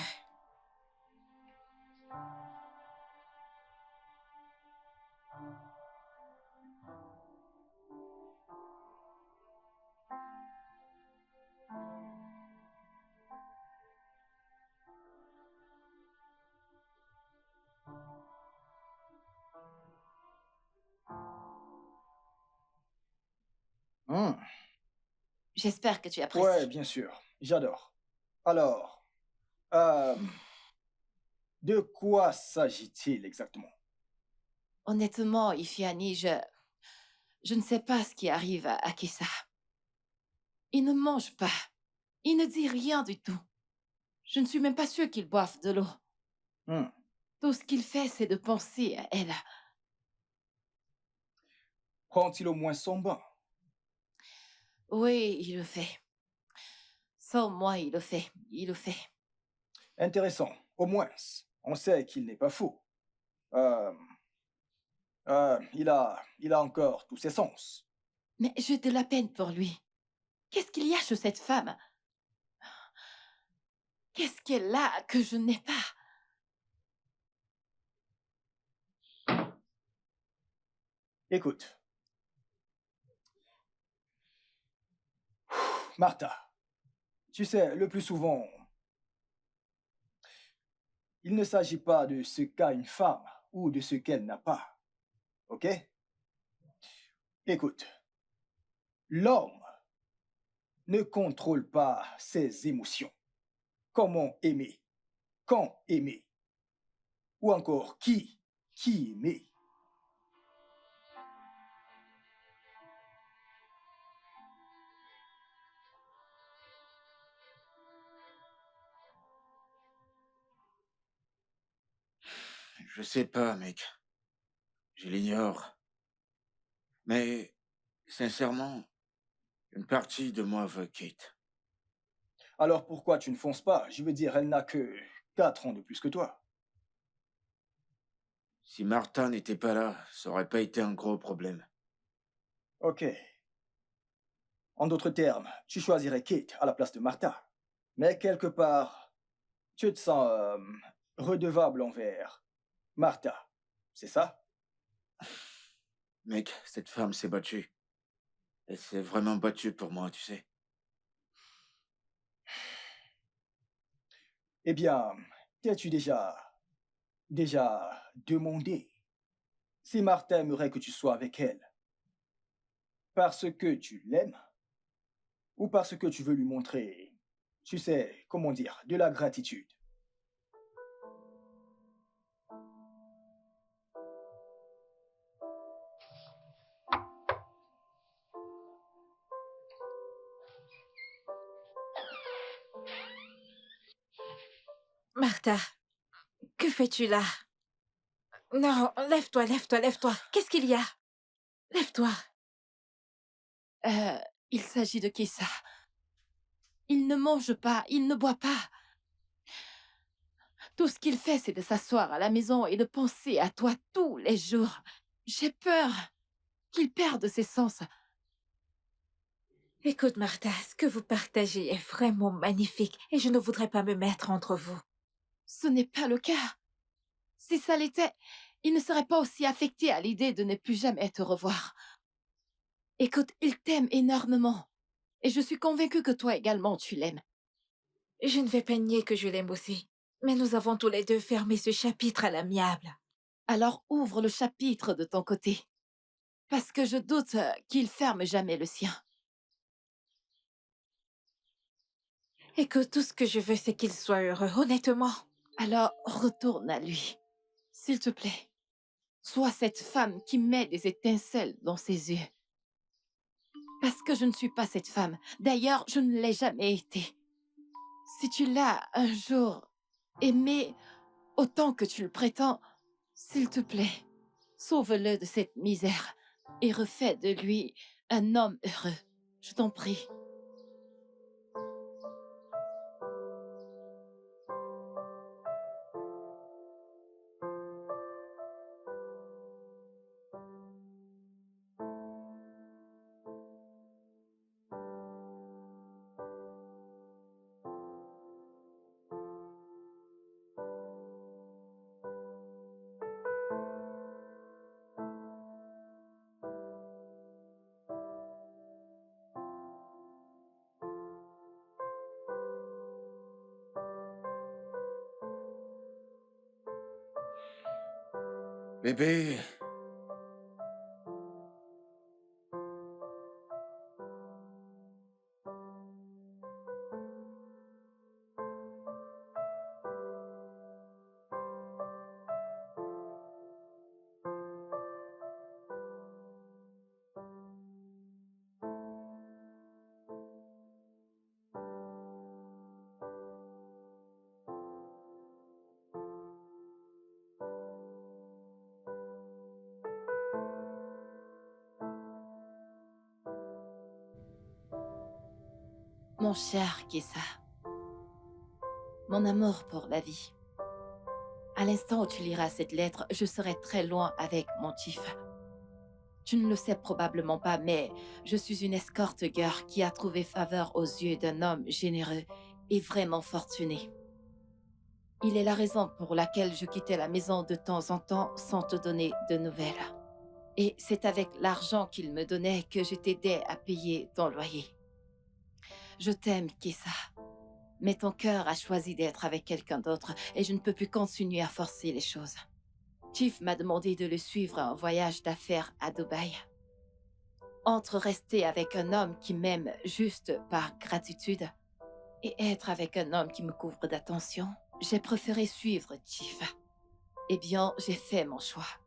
Hmm. J'espère que tu apprécies. Ouais, bien sûr. J'adore. Alors, euh, de quoi s'agit-il exactement? Honnêtement, Ifiani, je ne sais pas ce qui arrive à Kessa. Il ne mange pas. Il ne dit rien du tout. Je ne suis même pas sûre qu'il boive de l'eau. Hmm. Tout ce qu'il fait, c'est de penser à elle. Prend-il au moins son bain? Oui, il le fait. Sans moi, il le fait. Il le fait. Intéressant. Au moins, on sait qu'il n'est pas fou. Euh, il a encore tous ses sens. Mais j'ai de la peine pour lui. Qu'est-ce qu'il y a chez cette femme? Qu'est-ce qu'elle a que je n'ai pas? Écoute. Martha, tu sais, le plus souvent, il ne s'agit pas de ce qu'a une femme ou de ce qu'elle n'a pas. OK? Écoute, l'homme ne contrôle pas ses émotions. Comment aimer? Quand aimer? Ou encore qui aimer? Je sais pas, mec. Je l'ignore. Mais, sincèrement, une partie de moi veut Kate. Alors pourquoi tu ne fonces pas? Je veux dire, elle n'a que 4 ans de plus que toi. Si Martha n'était pas là, ça aurait pas été un gros problème. OK. En d'autres termes, tu choisirais Kate à la place de Martha. Mais quelque part, tu te sens redevable envers Martha. C'est ça? Mec, cette femme s'est battue. Elle s'est vraiment battue pour moi, tu sais. Eh bien, t'es-tu déjà demandé si Martha aimerait que tu sois avec elle? Parce que tu l'aimes ou parce que tu veux lui montrer, tu sais, comment dire, de la gratitude? Martha, que fais-tu là? Non, lève-toi, lève-toi, lève-toi. Qu'est-ce qu'il y a? Lève-toi. Il s'agit de Kessa. Il ne mange pas, il ne boit pas. Tout ce qu'il fait, c'est de s'asseoir à la maison et de penser à toi tous les jours. J'ai peur qu'il perde ses sens. Écoute, Martha, ce que vous partagez est vraiment magnifique et je ne voudrais pas me mettre entre vous. Ce n'est pas le cas. Si ça l'était, il ne serait pas aussi affecté à l'idée de ne plus jamais te revoir. Écoute, il t'aime énormément. Et je suis convaincue que toi également, tu l'aimes. Je ne vais pas nier que je l'aime aussi, mais nous avons tous les deux fermé ce chapitre à l'amiable. Alors ouvre le chapitre de ton côté. Parce que je doute qu'il ferme jamais le sien. Écoute, tout ce que je veux, c'est qu'il soit heureux, honnêtement. Alors retourne à lui. S'il te plaît. Sois cette femme qui met des étincelles dans ses yeux. Parce que je ne suis pas cette femme. D'ailleurs, je ne l'ai jamais été. Si tu l'as un jour aimé autant que tu le prétends, s'il te plaît, sauve-le de cette misère et refais de lui un homme heureux. Je t'en prie. Bébé, Mon cher Kessa, mon amour pour la vie. À l'instant où tu liras cette lettre, je serai très loin avec mon chief. Tu ne le sais probablement pas, mais je suis une escorte girl qui a trouvé faveur aux yeux d'un homme généreux et vraiment fortuné. Il est la raison pour laquelle je quittais la maison de temps en temps sans te donner de nouvelles. Et c'est avec l'argent qu'il me donnait que je t'aidais à payer ton loyer. Je t'aime, Kessa. Mais ton cœur a choisi d'être avec quelqu'un d'autre et je ne peux plus continuer à forcer les choses. Chief m'a demandé de le suivre en voyage d'affaires à Dubaï. Entre rester avec un homme qui m'aime juste par gratitude et être avec un homme qui me couvre d'attention, j'ai préféré suivre Chief. Eh bien, j'ai fait mon choix.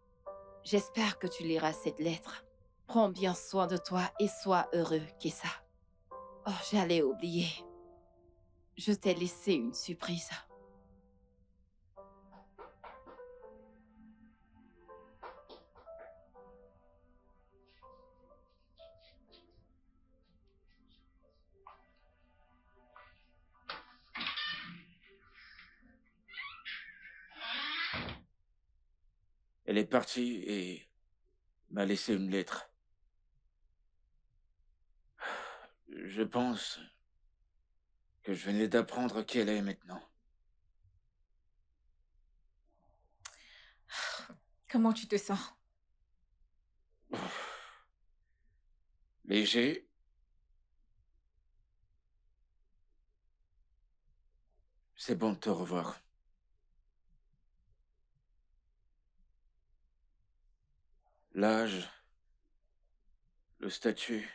J'espère que tu liras cette lettre. Prends bien soin de toi et sois heureux, Kessa. Oh, j'allais oublier. Je t'ai laissé une surprise. elle est partie et m'a laissé une lettre. Je pense que je venais d'apprendre qui elle est maintenant. Comment tu te sens? Léger, c'est bon de te revoir. L'âge, le statut,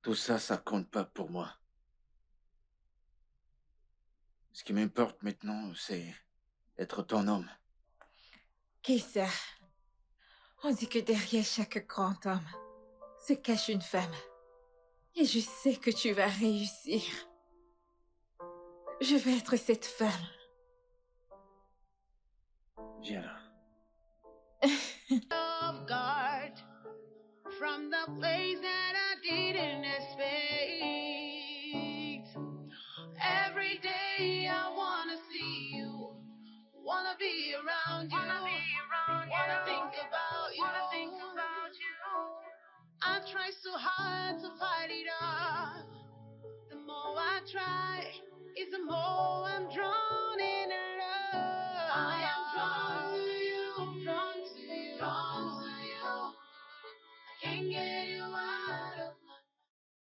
tout ça, ça compte pas pour moi. Ce qui m'importe maintenant, c'est être ton homme. Qu'est-ce ça? On dit que derrière chaque grand homme se cache une femme. Et je sais que tu vas réussir. Je vais être cette femme. Viens là. Off guard from the place that I didn't expect. Every day I wanna see you, wanna be around you, wanna think about you. I try so hard to fight it off. The more I try, is the more I'm drawn in love. I am drawn to you, drawn to you, drawn to you. I can't get you out.